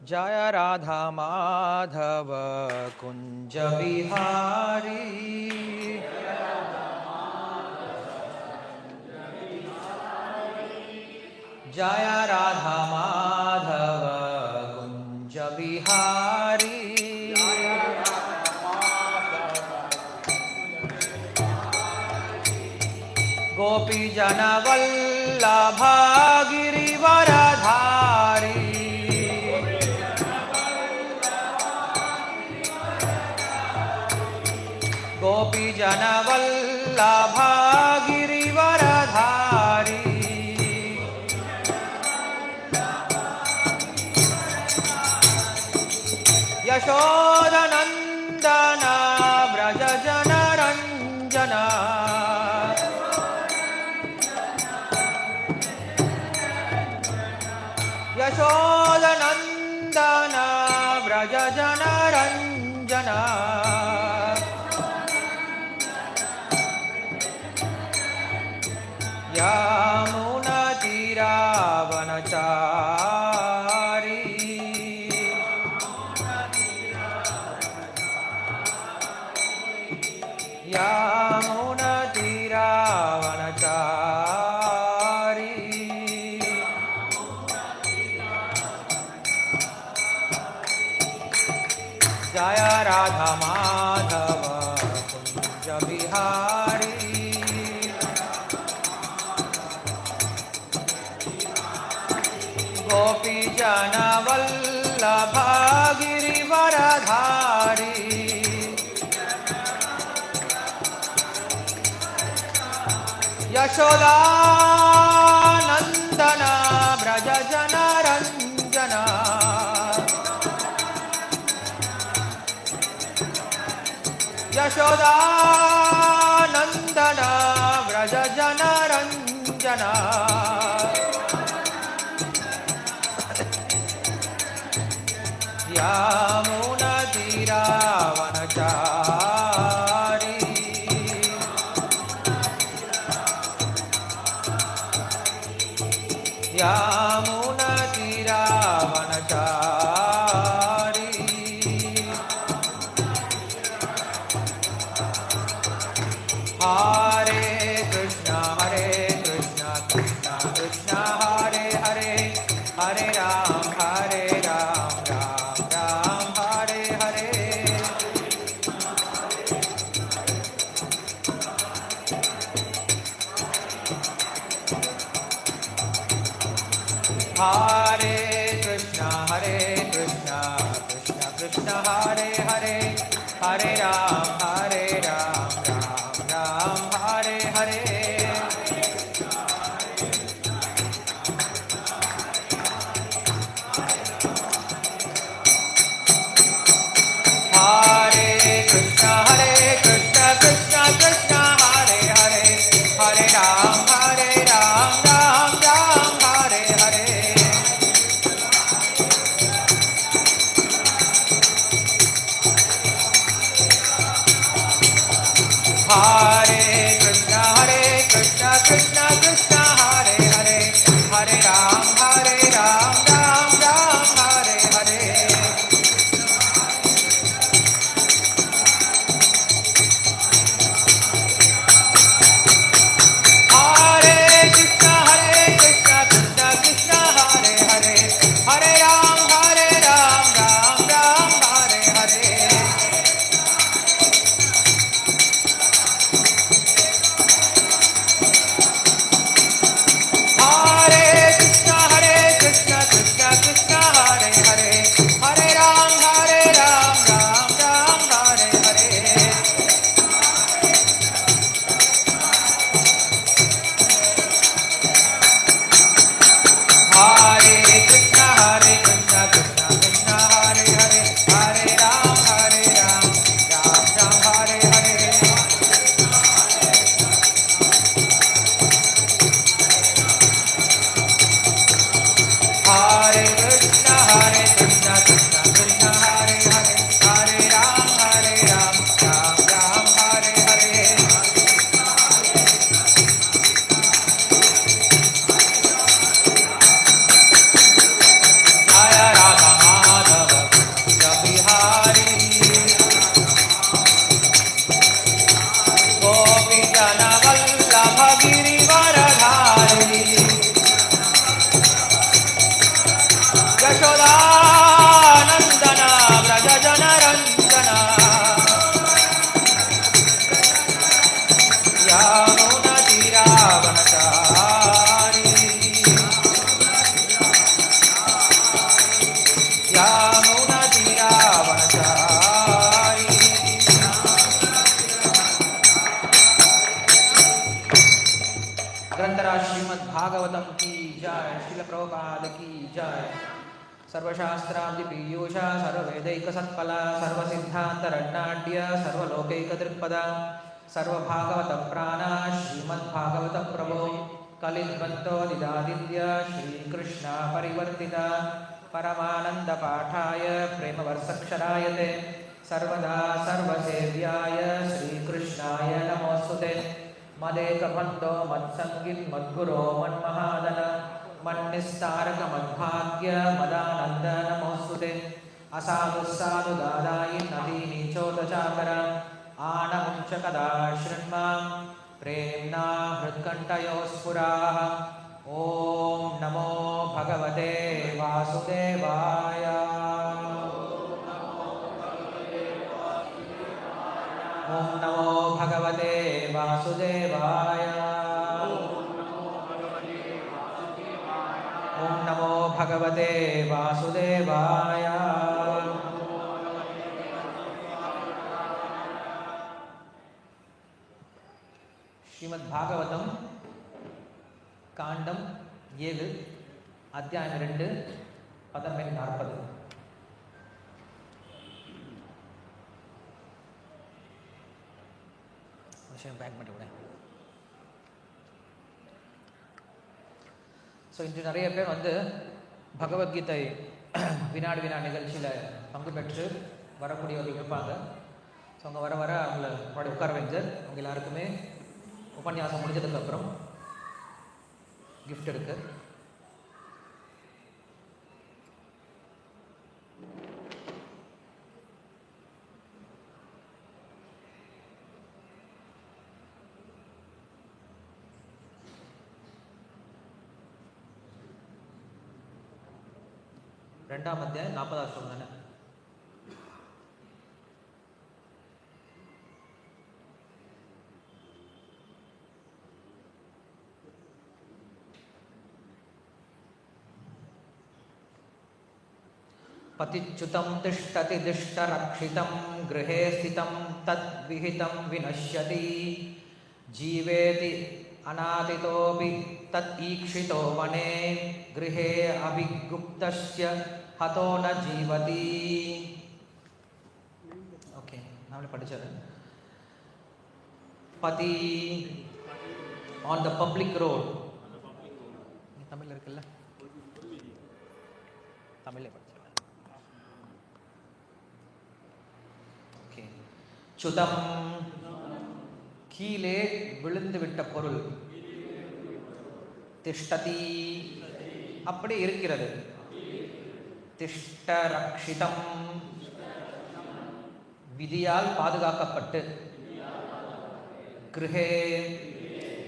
जय राधा माधव कुंज बिहारी। जय राधा माधव कुंज बिहारी। गोपी जन वल्लभ गिरिवरधारी। गोपी जन वल्लभ गिरिवरधारी। यशोदनंदन व्रज जन रंजन। यशोदनंदन व्रज जन रंजन। यमुना तीरावनचारी। यमुना तीरावनचारी। जय राधा माधव कुंज बिहारी। गोपी जन वल्लभ गिरिवरधारी। यशोदानंदन व्रज जन रंजन। यशोदानंदन व्रज जन रंजन। यमुना तीरावनचारी। यमुना तीरावनचारी। हरे कृष्ण कृष्ण कृष्ण हरे हरे, हरे राम राम राम हरे हरे। हरे कृष्ण कृष्ण कृष्ण हरे हरे, हरे राम राम राम हरे हरे। हरे कृष्ण कृष्ण कृष्ण हरे हरे, हरे राम राम राम हरे हरे। Yamuna Tiravachari. ग्रंथराज श्रीमद् भागवतम की जय, श्रील प्रभुपाद की जय। सर्वशास्त्रादि पीयूषा सर्ववेदैक सत्फला सर्वसिद्धान्तरण्णाढ्य सर्वलोकैकदृक्पदा सर्वभागवत प्राणा श्रीमद्भागवत प्रभो कलिद्वन्द्वोदिदादित्य श्रीकृष्ण परिवर्तिता परमानंद पाठाय प्रेमवर्षक्षरायते सर्वदा सर्वसेव्याय श्रीकृष्णाय नमोस्तुते। मदेकबन्धो मत्सङ्गिन् मद्गुरो मन्महादन मन्निस्तारक मद्भाग्य मदानन्द नमोस्तुते। असाधुस्साधुदादायि नदीनि चोदचाकर आनमुञ्च कदा शृण्मां प्रेम्णा हृत्कण्ठयोः स्फुराः। ॐ नमो भगवते वासुदेवाय। ॐ नमो भगवते वासुदेवाय। ॐ नमो भगवते वासुदेवाय। श्रीमद्भागवतम कांडम 7 अध्यायम 2 पदम 40. பேக் பண்ணி விட. ஸோ இன்று நிறைய பேர் பகவத்கீதை வினாடி வினா நிகழ்ச்சியில் பங்கு பெற்று வரக்கூடியவர்கள் இருப்பாங்க. ஸோ அவங்க வர வர அவங்கள முன்னாடி உட்கார வைத்து அவங்க எல்லாருக்குமே உபன்யாசம் முடிஞ்சதுக்கப்புறம் கிஃப்ட் இருக்கு. ரெண்டாம் அத்தியாயம் 40வது ஸ்லோகம் தானே. पतिच्युतं तिष्ठति दिष्टरक्षितं गृहे स्थितं तद्विहितं विनश्यति जीवेति अनादितोऽपि तत्ईक्षितो वने गृहे अभिगुप्तस्य हतो न जीवति. ओके, नामले படிச்சது. पति on the public road. தமிழ்ல இருக்குல்ல, தமிழ்ல படிச்சது. ஓகே, சுதம் கீழே விழுந்து விட்ட பொருள், திஷ்டதி அப்படி இருக்கிறது, திஷ்ட ரக்ஷிதம் விதியால் பாதுகாக்கப்பட்டு, கிருஹே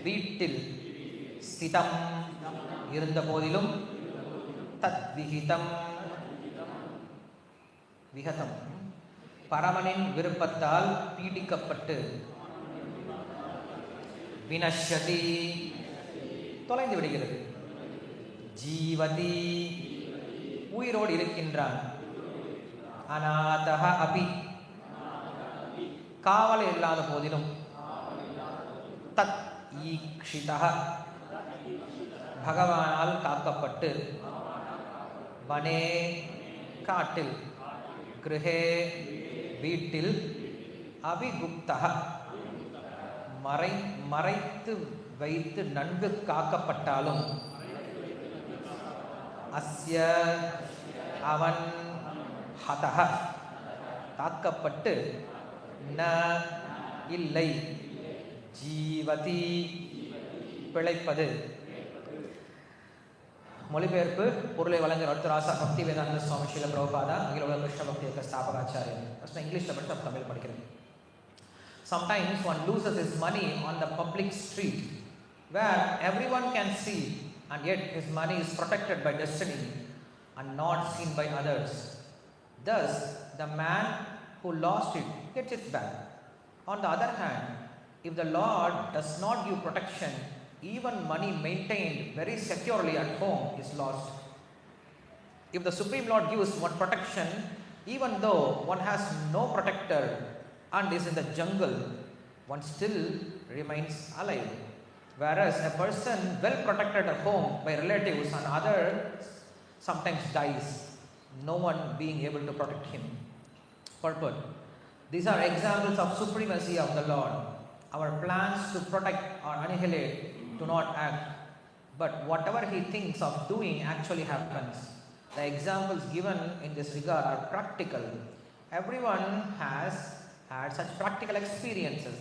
வீட்டில், ஸ்திதம் இருந்த போதிலும், தத் விஹிதம் விஹதம் பரமனின் விருப்பத்தால் பீடிக்கப்பட்டு, வினஷ்யதி தொலைந்து விடுகிறது, ஜீவதி உயிரோடு இருக்கின்றான், அநாதஹ அபி காவல் இல்லாத போதிலும், தத் ஈக்ஷிதஹ பகவானால் காக்கப்பட்டு, வனே காட்டில், கிருஹே வீட்டில், அபிகுப்தஹ மறைத்து வைத்து நன்கு காக்கப்பட்டாலும், அஸ்ய அவன், ஹதஹ காக்கப்பட்டு, ந இல்லை, ஜீவதி பிழைப்பது. மொழிபெயர்ப்பு பொருளை வழங்குகிற அடுத்தராசா பக்தி வேதாந்த சுவாமி ஸ்ரீல பிரபுபாதா அகில உலக கிருஷ்ண பக்தி இயக்க ஸ்தாபகாச்சாரியர். ஃபர்ஸ்ட் இங்கிலீஷ்ல படிச்சு தமிழ் படிக்கிறேன். Sometimes one loses his money on the public street where everyone can see, and yet his money is protected by destiny and not seen by others. Thus, the man who lost it gets it back. On the other hand, if the Lord does not give protection, even money maintained very securely at home is lost. If the Supreme Lord gives one protection, even though one has no protector and is in the jungle, one still remains alive. Whereas a person well protected at home by relatives and others sometimes dies, no one being able to protect him. Purport. These are examples of supremacy of the Lord. Our plans to protect or annihilate do not act, but whatever he thinks of doing actually happens. The examples given in this regard are practical. Everyone has had such practical experiences,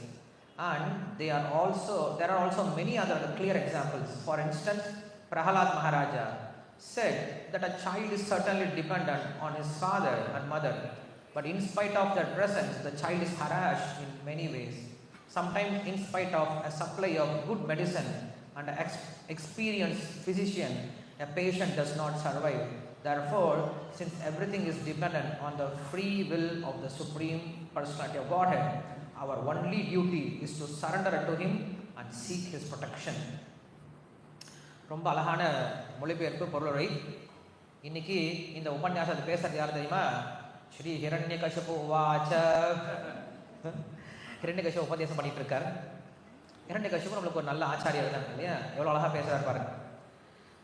and there are also many other clear examples. For instance, Prahalad Maharaja said that a child is certainly dependent on his father and mother, but in spite of their presence, the child is harassed in many ways. Sometimes in spite of a supply of good medicine and an experienced physician, a patient does not survive. Therefore, since everything is dependent on the free will of the Supreme Personality of Godhead, our only duty is to surrender to Him and seek His protection. ரொம்ப அழகான மொழிபெயர்ப்பு பொருளுரை. இன்னைக்கு இந்த உபன்யாசத்தை பேசுறது யார் தெரியுமா? ஸ்ரீ ஹிரண்யகசிபு உவாச. ஹிரண்யகசிபு உபதேசம் பண்ணிட்டு இருக்கார். ஹிரண்யகசிபு நம்மளுக்கு ஒரு நல்ல ஆச்சாரியர் தான் இல்லையா? எவ்வளோ அழகாக பேசுகிறார் பாருங்க.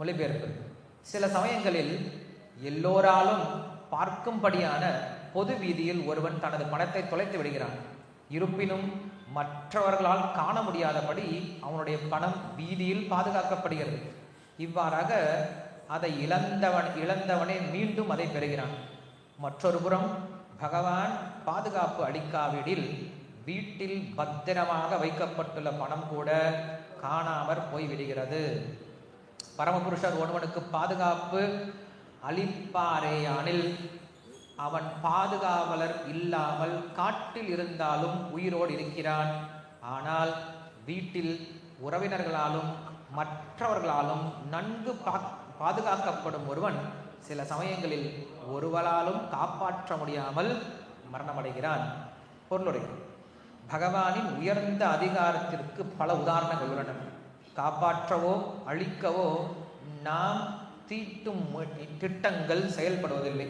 மொழிபெயர்ப்பு. சில சமயங்களில் எல்லோராலும் பார்க்கும்படியான பொது வீதியில் ஒருவன் தனது பணத்தை தொலைத்து விடுகிறான். இருப்பினும் மற்றவர்களால் காண முடியாதபடி அவனுடைய பணம் வீதியில் பாதுகாக்கப்படுகிறது. இவ்வாறாக அதை இழந்தவனே மீண்டும் அதை பெறுகிறான். மற்றொரு புறம் பகவான் பாதுகாப்பு அளிக்காவிடில் வீட்டில் பத்திரமாக வைக்கப்பட்டுள்ள பணம் கூட காணாமற் போய்விடுகிறது. பரமபுருஷர் ஒருவனுக்கு பாதுகாப்பு அளிப்பாரேயானில் அவன் பாதுகாவலர் இல்லாமல் காட்டில் இருந்தாலும் உயிரோடு இருக்கிறான். ஆனால் வீட்டில் உறவினர்களாலும் மற்றவர்களாலும் நன்கு பாதுகாக்கப்படும் ஒருவன் சில சமயங்களில் ஒருவராலும் காப்பாற்ற முடியாமல் மரணமடைகிறான். பொருளுரை. பகவானின் உயர்ந்த அதிகாரத்திற்கு பல உதாரணங்கள் உள்ளன. காப்பாற்றவோ அழிக்கவோ நாம் தீட்டும் திட்டங்கள் செயல்படுவதில்லை.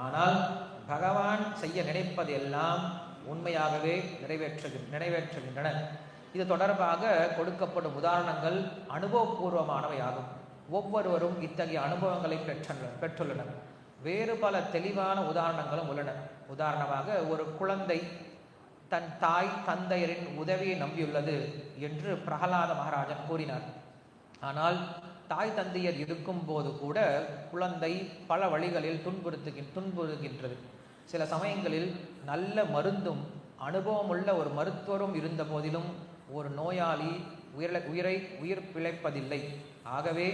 ஆனால் பகவான் செய்ய நினைப்பது எல்லாம் உண்மையாகவே நிறைவேற்றுகின்றன. இது தொடர்பாக கொடுக்கப்படும் உதாரணங்கள் அனுபவபூர்வமானவையாகும். ஒவ்வொருவரும் இத்தகைய அனுபவங்களை பெற்றுள்ளனர். வேறு பல தெளிவான உதாரணங்களும் உள்ளன. உதாரணமாக, ஒரு குழந்தை தன் தாய் தந்தையரின் உதவியை நம்பியுள்ளது என்று பிரகலாத மகாராஜன் கூறினார். ஆனால் தாய் தந்தையர் இருக்கும் போது கூட குழந்தை பல வழிகளில் துன்புறுகின்றது. சில சமயங்களில் நல்ல மருந்தும் அனுபவமுள்ள ஒரு மருத்துவரும் இருந்த போதிலும் ஒரு நோயாளி உயிர் பிழைப்பதில்லை. ஆகவே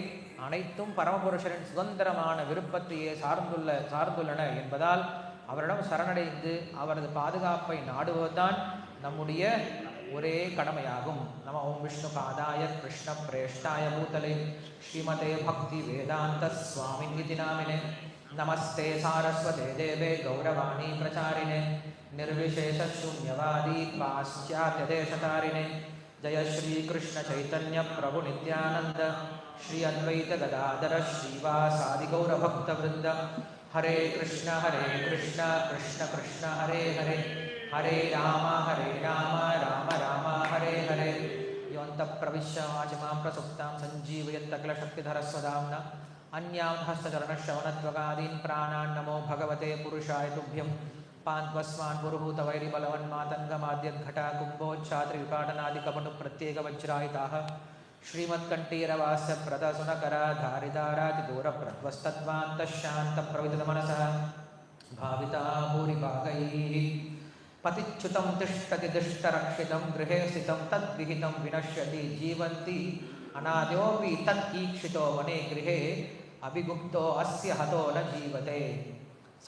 அனைத்தும் பரமபுருஷரின் சுதந்திரமான விருப்பத்தையே சார்ந்துள்ளன என்பதால் அவரிடம் சரணடைந்து அவரது பாதுகாப்பை நாடுவதுதான் நம்முடைய ஒரே கடமையாகும். நம ஓம் விஷ்ணு பாதாய கிருஷ்ண பிரேஷ்டாய பூதலே ஸ்ரீமதே பக்தி வேதாந்த சுவாமிநிதி நாமினே நமஸ்தே சாரஸ்வதே தேவே கௌரவாணி பிரச்சாரிணே நிர்விசேஷ சூன்யவாதி பாஸ்யாத்ய தேசதாரிணே ஜய ஸ்ரீ கிருஷ்ண சைத்தன்ய பிரபு நித்யானந்த ஸ்ரீ அத்வைத கதாதர ஸ்ரீவாசாதி கௌரபக்த விருந்த ஹரே கிருஷ்ண கிருஷ்ண கிருஷ்ண ஹரே ஹரே ஹரே ராம ராம ராம ஹரே ஹரே யோந்த பிரவிஷ்ய வாசிமாம் பிரசுப்தாம் சஞ்சீவயத்தகில சக்திதரஸ்வதாம்னா அந்யாம் ஹஸ்தச்சரணஸ்ரவணத்வகாதீன் பிராணான் நமோ பகவதே புருஷாய துப்யம் பாந்த்வஸ்மான் புருஹூத வைரிபலவன் மாதங்கமாத்யத்ഘटा கும்போச்சாத்ரி விபாடனாதி கபனு பிரத்யேக வஜ்ராயுதாக ஸ்ரீமத்கண்டீரவாஸ்ய பிரதசுனகரா தாரிதாராதி தூர பிரத்வஸ்தத்வாந்த சாந்த பிரவித மனசா பாவிதா பூரிபாகைः पतिच्युतं तिष्ठति दिष्टरक्षितं गृहे स्थितं तद्विहितं विनश्यति जीवन्ति अनाद्योऽपि तत् ईक्षितो वने गृहे अभिगुप्तो अस्य हतो न जीवते.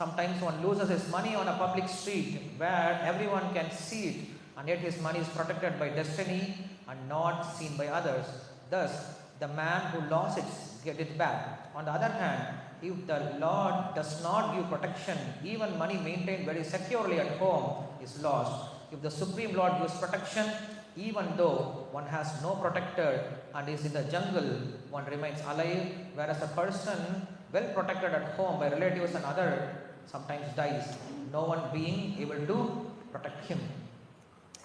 Sometimes one loses his money on a public street where everyone can see it, and yet his money is protected by destiny and not seen by others. Thus, the man who lost it gets it back. On the other hand, if the Lord does not give protection, even money maintained very securely at home is lost. If the Supreme Lord gives protection, even though one has no protector and is in the jungle, one remains alive, whereas a person well protected at home by relatives and other, sometimes dies, no one being able to protect him.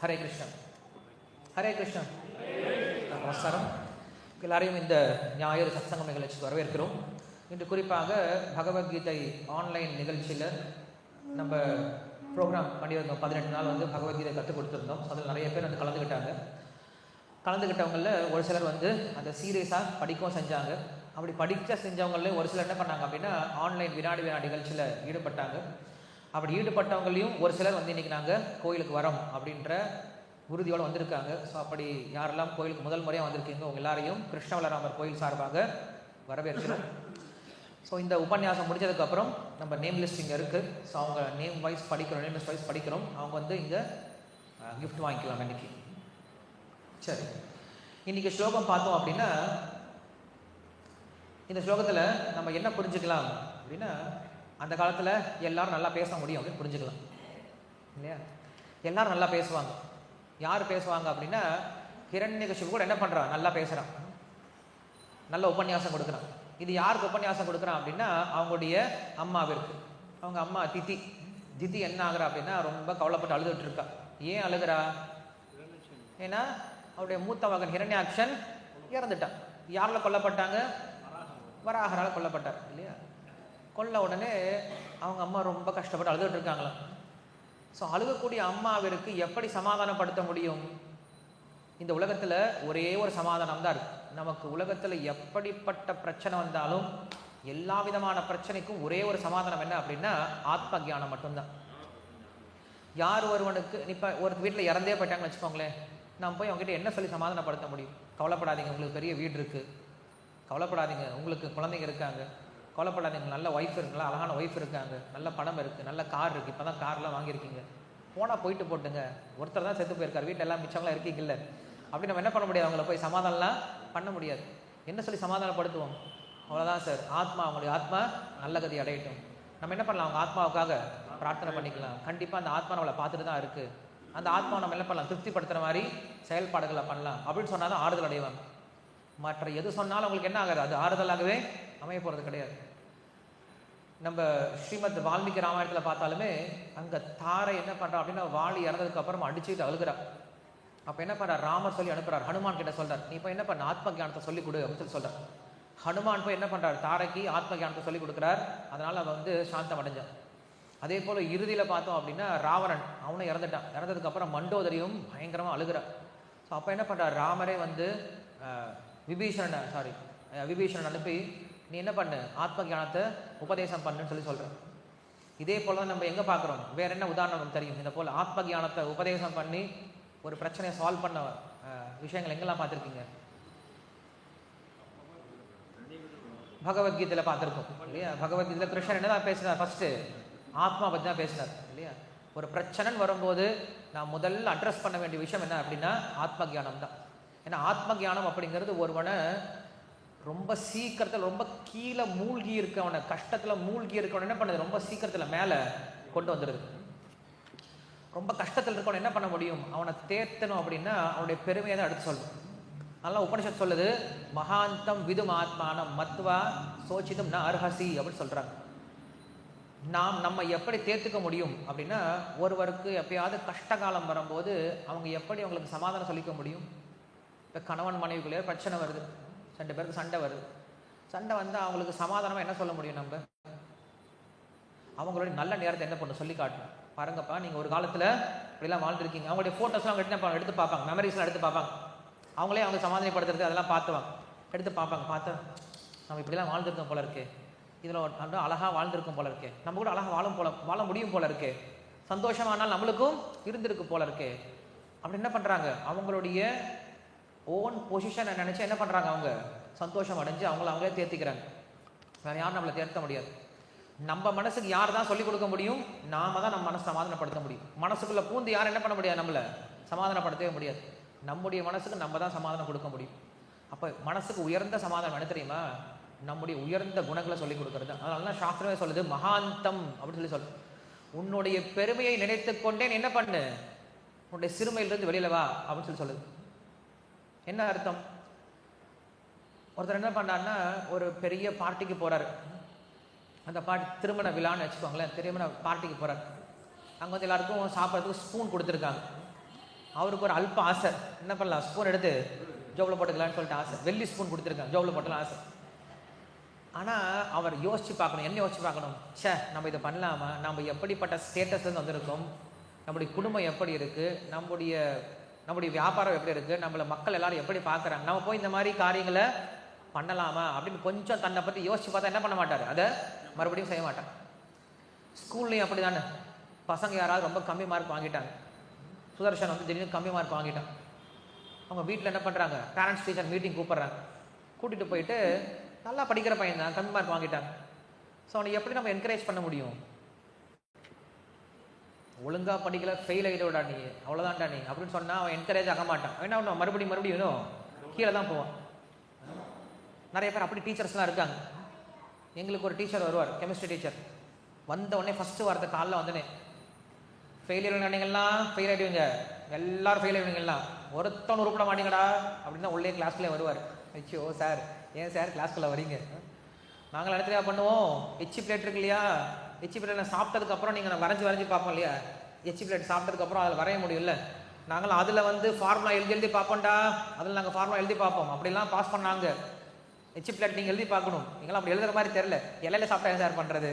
Hare Krishna. Hare Krishna. நமஸ்காரம். எல்லாரையும் இந்த ஞாயிறு சத்சங்கம் நிகழ்ச்சிக்கு வரவேற்கிறோம். இன்று குறிப்பாக Bhagavad Gita online நிகழ்ச்சியில் நம்ம ப்ரோக்ராம் பண்ணியிருந்தோம். 18 நாள் வந்து பகவத்கீதை கற்றுக் கொடுத்துருந்தோம். அதில் நிறைய பேர் வந்து கலந்துக்கிட்டவங்களில் ஒரு சிலர் வந்து அதை சீரியஸாக படிக்கவும் செஞ்சாங்க. அப்படி செஞ்சவங்களே ஒரு சிலர் என்ன பண்ணாங்க அப்படின்னா ஆன்லைன் வினாடி நிகழ்ச்சியில் ஈடுபட்டாங்க. அப்படி ஈடுபட்டவங்களையும் ஒரு சிலர் வந்து இன்றைக்கி நாங்கள் கோயிலுக்கு வரோம் அப்படின்ற உறுதியோடு வந்திருக்காங்க. ஸோ அப்படி யாரெல்லாம் கோயிலுக்கு முதல் முறையாக வந்திருக்கீங்க உங்கள் எல்லாரையும் கிருஷ்ணவலராமர் கோயில் சார்பாக வரவேற்கிறோம். ஸோ இந்த உபன்யாசம் முடிஞ்சதுக்கப்புறம் நம்ம நேம் லிஸ்ட் இங்கே இருக்குது. ஸோ அவங்க நேம் லிஸ்ட் வைஸ் படிக்கிறோம். அவங்க வந்து இங்கே கிஃப்ட் வாங்கிக்கலாம் இன்றைக்கி. சரி, இன்றைக்கி ஸ்லோகம் பார்த்தோம் அப்படின்னா இந்த ஸ்லோகத்தில் நம்ம என்ன புரிஞ்சுக்கலாம் அப்படின்னா அந்த காலத்தில் எல்லாரும் நல்லா பேச முடியும் அப்படின்னு புரிஞ்சுக்கலாம் இல்லையா? எல்லாரும் நல்லா பேசுவாங்க. யார் பேசுவாங்க அப்படின்னா ஹிரண்யகசிபு கூட என்ன பண்ணுறான், நல்லா பேசுகிறான், நல்ல உபன்யாசம் கொடுக்குறான். இது யாருக்கு உபன்யாசம் கொடுக்குறான் அப்படின்னா அவங்களுடைய அம்மாவிற்கு. அவங்க அம்மா திதி என்ன ஆகுறா அப்படின்னா ரொம்ப கவலைப்பட்டு அழுதுட்டு இருக்கா. ஏன் அழுகிறா? ஏன்னா அவருடைய மூத்த மகன் ஹிரண்யாக்ஷன் இறந்துட்டான். யாரால் கொல்லப்பட்டாங்க? வராகரால் கொல்லப்பட்டார் இல்லையா? கொல்ல உடனே அவங்க அம்மா ரொம்ப கஷ்டப்பட்டு அழுதுட்டு இருக்காங்களாம். ஸோ அழுகக்கூடிய அம்மாவிற்கு எப்படி சமாதானப்படுத்த முடியும்? இந்த உலகத்தில் ஒரே ஒரு சமாதானம் தான் இருக்குது. நமக்கு உலகத்தில் எப்படிப்பட்ட பிரச்சனை வந்தாலும் எல்லா விதமான பிரச்சனைக்கும் ஒரே ஒரு சமாதானம் என்ன அப்படின்னா ஆத்ம ஞானம் மட்டும்தான். யார் ஒருவனுக்கு இப்போ ஒரு வீட்டில் இறந்தே போயிட்டாங்கன்னு வச்சுக்கோங்களேன், நான் போய் அவங்ககிட்ட என்ன சொல்லி சமாதானப்படுத்த முடியும்? கவலைப்படாதீங்க, உங்களுக்கு பெரிய வீடு இருக்குது, கவலைப்படாதீங்க, உங்களுக்கு குழந்தைங்க இருக்காங்க, கவலைப்படாதீங்க, நல்ல ஒய்ஃப் இருக்குங்களா, அழகான ஒய்ஃப் இருக்காங்க, நல்ல பணம் இருக்குது, நல்ல கார் இருக்குது, இப்போ தான் கார்லாம் வாங்கியிருக்கீங்க, போனால் போயிட்டு போட்டுங்க, ஒருத்தர் தான் செத்து போயிருக்கார், வீட்டில் எல்லாம் மிச்சவங்களாம் இருக்கீங்கல்ல, அப்படி நம்ம என்ன பண்ண முடியாது? அவங்கள போய் சமாதானம்லாம் பண்ண முடியாது. என்ன சொல்லி சமாதானப்படுத்துவோம்? அவ்வளோதான் சார், அவங்களுடைய ஆத்மா நல்ல கதி அடையட்டும். நம்ம என்ன பண்ணலாம்? அவங்க ஆத்மாவுக்காக பிரார்த்தனை பண்ணிக்கலாம். கண்டிப்பாக அந்த ஆத்மா நம்மளை பார்த்துட்டு தான் இருக்குது, அந்த ஆத்மா நம்ம என்ன பண்ணலாம்? திருப்திப்படுத்துகிற மாதிரி செயல்பாடுகளை பண்ணலாம் அப்படின்னு சொன்னால் தான் ஆறுதல் அடைவாங்க. மற்ற எது சொன்னாலும் அவங்களுக்கு என்ன ஆகாது? அது ஆறுதலாகவே அமைய போகிறது கிடையாது. நம்ம ஸ்ரீமத் வால்மீகி ராமாயணத்தில் பார்த்தாலுமே அங்கே தாரை என்ன பண்ணுறா அப்படின்னா வாலி இறந்ததுக்கு அப்புறம் அடிச்சுட்டு அழுகிறா. அப்போ என்ன பண்ணுறார்? ராமர் சொல்லி அனுப்புகிறார், ஹனுமான் கிட்ட சொல்கிறார், நீ இப்போ என்ன பண்ண ஆத்ம ஞானத்தை சொல்லிக் கொடு அப்படின்னு சொல்லி சொல்கிறார். ஹனுமான் போய் என்ன பண்ணுறார்? தாரைக்கு ஆத்ம ஞானத்தை சொல்லிக் கொடுக்குறார். அதனால் அவன் வந்து சாந்தம் அடைஞ்சான். அதே போல் இறுதியில் பார்த்தோம் அப்படின்னா ராவணன் அவனும் இறந்துட்டான். இறந்ததுக்கப்புறம் மண்டோதரியும் பயங்கரமாக அழுகிறார். ஸோ அப்போ என்ன பண்ணுறார்? ராமரே வந்து விபீஷணன் அனுப்பி நீ என்ன பண்ணு, ஆத்ம ஞானத்தை உபதேசம் பண்ணுன்னு சொல்லி சொல்கிறேன். இதே போல் தான் நம்ம எங்கே பார்க்குறோம்? வேற என்ன உதாரணம் தெரியும்? இந்த போல் ஆத்ம ஞானத்தை உபதேசம் பண்ணி ஒரு பிரச்சனையை சால்வ் பண்ண விஷயங்கள் எங்கெல்லாம் பார்த்துருக்கீங்க? பகவத்கீதையில் பார்த்துருக்கோம் இல்லையா? பகவத்கீதையில் கிருஷ்ணன் என்ன தான் பேசினார்? ஃபர்ஸ்ட்டு ஆத்மா பற்றி தான் பேசினார் இல்லையா? ஒரு பிரச்சனைன்னு வரும்போது நான் முதல்ல அட்ரஸ் பண்ண வேண்டிய விஷயம் என்ன அப்படின்னா ஆத்ம ஞானம் தான். ஏன்னா ஆத்ம ஞானம் அப்படிங்கிறது ஒருவனை ரொம்ப சீக்கிரத்தில் ரொம்ப கீழே மூழ்கி இருக்கவனை, கஷ்டத்தில் மூழ்கி இருக்கவனை என்ன பண்ணுது? ரொம்ப சீக்கிரத்தில் மேலே கொண்டு வந்துடுது. ரொம்ப கஷ்டத்தில் இருக்கவனை என்ன பண்ண முடியும்? அவனை தேர்த்தணும் அப்படின்னா அவனுடைய பெருமையை தான் எடுத்து சொல்லணும். அதெல்லாம் உபனிஷத் சொல்லுது, மகாந்தம் விதும் ஆத்மானம் மத்வா சோச்சிதம் ந அர்ஹசி அப்படின்னு சொல்கிறாங்க. நம்ம எப்படி தேர்த்துக்க முடியும் அப்படின்னா ஒருவருக்கு எப்பயாவது கஷ்டகாலம் வரும்போது அவங்க எப்படி அவங்களுக்கு சமாதானம் சொல்லிக்க முடியும்? இப்போ கணவன் மனைவிக்குள்ளே பிரச்சனை வருது, 2 பேருக்கு சண்டை வருது. சண்டை வந்தால் அவங்களுக்கு சமாதானமாக என்ன சொல்ல முடியும்? நம்ம அவங்களுடைய நல்ல நேரத்தை என்ன பண்ண சொல்லி காட்டணும். பாருங்கப்பா, நீங்கள் ஒரு காலத்தில் இப்படிலாம் வாழ்ந்துருக்கீங்க. அவங்களுடைய ஃபோட்டோஸ்லாம் அவங்க எடுத்து பார்ப்பாங்க, மெமரிஸ்லாம் எடுத்து பார்ப்பாங்க. அவங்களே அவங்க சமாதானப்படுத்துறது அதெல்லாம் பார்த்துவாங்க, எடுத்து பார்ப்பாங்க. பார்த்து நம்ம இப்படிலாம் வாழ்ந்துருக்கோம் போல இருக்கே, இதில் நம்ம அழகாக வாழ்ந்திருக்கும் போல இருக்கே, நம்ம கூட அழகாக வாழ முடியும் போல இருக்கே, சந்தோஷமானால் நம்மளுக்கும் இருந்திருக்கு போல இருக்கே அப்படி என்ன பண்ணுறாங்க? அவங்களுடைய ஓன் பொசிஷனை நினச்சி என்ன பண்ணுறாங்க? அவங்க சந்தோஷம் அடைஞ்சு அவங்களே தேர்த்திக்கிறாங்க. வேறு யாரும் நம்மளை தேர்த்த முடியாது. நம்ம மனசுக்கு யார் தான் சொல்லிக் கொடுக்க முடியும்? நாம தான் நம்ம மனசை சமாதானப்படுத்த முடியும். மனசுக்குள்ளே பூந்து யாரும் என்ன பண்ண முடியாது? நம்மளை சமாதானப்படுத்தவே முடியாது. நம்முடைய மனசுக்கு நம்ம தான் சமாதானம் கொடுக்க முடியும். அப்போ மனசுக்கு உயர்ந்த சமாதானம் என்ன தெரியுமா? நம்முடைய உயர்ந்த குணங்களை சொல்லிக் கொடுக்கறது. அதனால தான் சாஸ்திரமே சொல்லுது மகாந்தம் அப்படின்னு சொல்லி உன்னுடைய பெருமையை நினைத்து கொண்டே என்ன பண்ணு, உன்னுடைய சிறுமையிலிருந்து வெளியில வா அப்படின்னு சொல்லுது. என்ன அர்த்தம்? ஒருத்தர் என்ன பண்ணாருன்னா ஒரு பெரிய பார்ட்டிக்கு போறாரு. அந்த பாட்டி திருமண விழான்னு வச்சுக்கோங்களேன், திருமண பார்ட்டிக்கு போகிறார். அங்கே வந்து எல்லாருக்கும் சாப்பிட்றதுக்கு ஸ்பூன் கொடுத்துருக்காங்க. அவருக்கு ஒரு அல்ப ஆசை, என்ன பண்ணலாம், ஸ்பூன் எடுத்து ஜோபில் போட்டுக்கலான்னு சொல்லிட்டு ஆசை. வெள்ளி ஸ்பூன் கொடுத்துருக்காங்க, ஜோபில் போட்டலாம் ஆசை. ஆனால் அவர் யோசிச்சு பார்க்கணும், என்ன யோசிச்சு பார்க்கணும், நம்ம இதை பண்ணலாமா, நம்ம எப்படிப்பட்ட ஸ்டேட்டஸ்லேருந்து வந்திருக்கோம், நம்முடைய குடும்பம் எப்படி இருக்குது, நம்முடைய வியாபாரம் எப்படி இருக்குது, நம்மளை மக்கள் எல்லாரும் எப்படி பார்க்குறாங்க, நம்ம போய் இந்த மாதிரி காரியங்களை பண்ணலாமா அப்படின்னு கொஞ்சம் தன்னை பற்றி யோசிச்சு பார்த்தா என்ன பண்ண மாட்டார், அதை மறுபடியும் செய்ய மாட்டார். ஸ்கூல்லையும் அப்படி தானே, பசங்க யாராவது ரொம்ப கம்மி மார்க் வாங்கிட்டாங்க, சுதர்ஷன் வந்து திடீர்னு கம்மி மார்க் வாங்கிட்டான். அவங்க வீட்டில் என்ன பண்ணுறாங்க, பேரண்ட்ஸ் டீச்சர் மீட்டிங் கூப்பிட்றாங்க. கூட்டிகிட்டு போயிட்டு, நல்லா படிக்கிற பையன் தான், கம்மி மார்க் வாங்கிட்டாங்க. ஸோ அவனை எப்படி நம்ம என்கரேஜ் பண்ண முடியும்? ஒழுங்காக படிக்கல, ஃபெயில் ஆகிடுவிடா நீ, அவ்வளோதான்டா நீ அப்படின்னு சொன்னால் அவன் என்கரேஜ் ஆக மாட்டான். என்ன ஒன்று மறுபடியும் இன்னும் கீழே தான் போவான். நிறைய பேர் அப்படி டீச்சர்ஸ்லாம் இருக்காங்க. எங்களுக்கு ஒரு டீச்சர் வருவார், கெமிஸ்ட்ரி டீச்சர். வந்த உடனே ஃபஸ்ட்டு வாரத்தை காலைல வந்தனே, ஃபெயிலியர் நினைங்கள்லாம் ஃபெயில் ஆகிடுவீங்க, எல்லோரும் ஃபெயில் ஆகிடுவீங்கலாம், ஒருத்தவன் உருப்பிட மாட்டீங்கடா அப்படின்னு தான் உள்ளே கிளாஸ்க்குள்ளே வருவார். ஐயோ சார், ஏன் சார் கிளாஸ்க்குள்ளே வரீங்க, நாங்கள் இடத்துல பண்ணுவோம், எச்சி பிளேட் இருக்கு இல்லையா, எச்சி பிளேட் சாப்பிட்டதுக்கப்புறம் நீங்கள் வரைஞ்சி பார்ப்போம் இல்லையா, எச்சி பிளேட் சாப்பிட்டதுக்கப்புறம் அதில் வரைய முடியும்ல, நாங்களும் அதில் வந்து ஃபார்முலா எழுதி பார்ப்போம்டா, அதில் நாங்கள் ஃபார்முலா எழுதி பார்ப்போம், அப்படிலாம் பாஸ் பண்ணாங்க. எச்சி பிளேட் நீங்கள் எழுதி பார்க்கணும், நீங்களாம் அப்படி எழுதுகிற மாதிரி தெரில, இலையில சாப்பிட்டா என்ன சார் பண்ணுறது.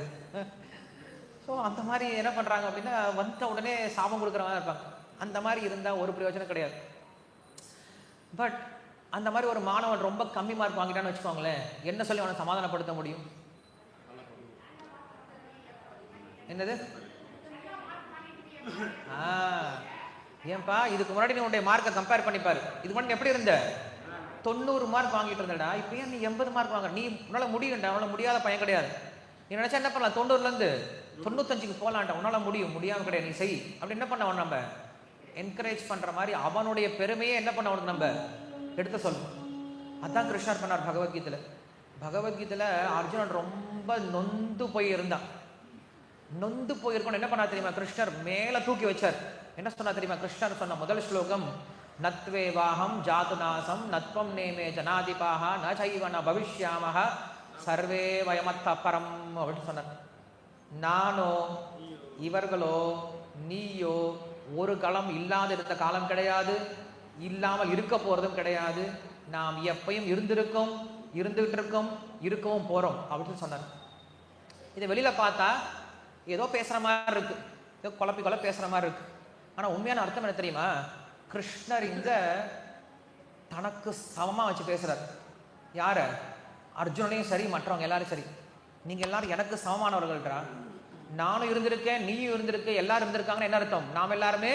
ஸோ அந்த மாதிரி என்ன பண்ணுறாங்க அப்படின்னா, வந்த உடனே சாபம் கொடுக்குற மாதிரி இருப்பாங்க. அந்த மாதிரி இருந்தால் ஒரு பிரயோஜனம் கிடையாது. பட் அந்த மாதிரி ஒரு மாணவன் ரொம்ப கம்மி மார்க் வாங்கிட்டான்னு வச்சுக்கோங்களேன், என்ன சொல்லி அவனை சமாதானப்படுத்த முடியும்? என்னது? ஏன்பா இதுக்கு முன்னாடி நீ உன்னுடைய மார்க்கை கம்பேர் பண்ணிப்பாரு, இது முன்னாடி எப்படி இருந்த, 90 மார்க் வாங்கிட்டு இருந்தடா, இப்போ ஏன் நீ 80 மார்க் வாங்க, நீ உன்னால் முடியும்டா, அவனால் முடியாத பையன் கிடையாது. நீ நினச்சா என்ன பண்ணலாம், 90லேருந்து 95க்கு போகலான்டா, உன்னால் முடியாமல் கிடையாது, நீ செய் அப்படி என்ன பண்ண அவன் நம்ம என்கரேஜ் பண்ணுற மாதிரி அவனுடைய பெருமையே என்ன பண்ண அவனுக்கு நம்ம எடுத்து சொல்லணும். அதான் கிருஷ்ணர் பண்ணார் பகவத்கீதையில். பகவத்கீதையில் அர்ஜுனன் ரொம்ப நொந்து போயிருந்தான். நொந்து போயிருக்கணும், என்ன பண்ணா தெரியுமா, கிருஷ்ணர் மேலே தூக்கி வச்சார். என்ன சொன்னா தெரியுமா, கிருஷ்ணர் சொன்ன முதல் ஸ்லோகம், நத்வே வாஹம் ஜாதுநாசம் நத்வம் நேமே ஜனாதிபாக ந சைவன பவிஷ்யாமஹ சர்வே வயமத்த பரம் அப்படின்னு சொன்னார். நானோ இவர்களோ நீயோ ஒரு காலம் இல்லாத இருந்த காலம் கிடையாது, இல்லாமல் இருக்க போறதும் கிடையாது, நாம் எப்பயும் இருந்திருக்கோம், இருந்துகிட்டு இருக்கோம், இருக்கவும் போறோம் அப்படின்னு சொன்னார். இதை வெளியில பார்த்தா ஏதோ பேசுற மாதிரி இருக்கு, ஏதோ குழப்பி பேசுற மாதிரி இருக்கு. ஆனா உண்மையான அர்த்தம் என்ன தெரியுமா, கிருஷ்ணர் இங்க தனக்கு சமமா வச்சு பேசுறார். யார? அர்ஜுனனையும் சரி, மற்றவங்க எல்லாரும் சரி, நீங்க எல்லாரும் எனக்கு சமமானவர்கள்டா, நானும் இருந்திருக்கேன், நீயும் இருந்திருக்க, எல்லாரும் இருந்திருக்காங்கன்னு என்ன அர்த்தம், நாம் எல்லாருமே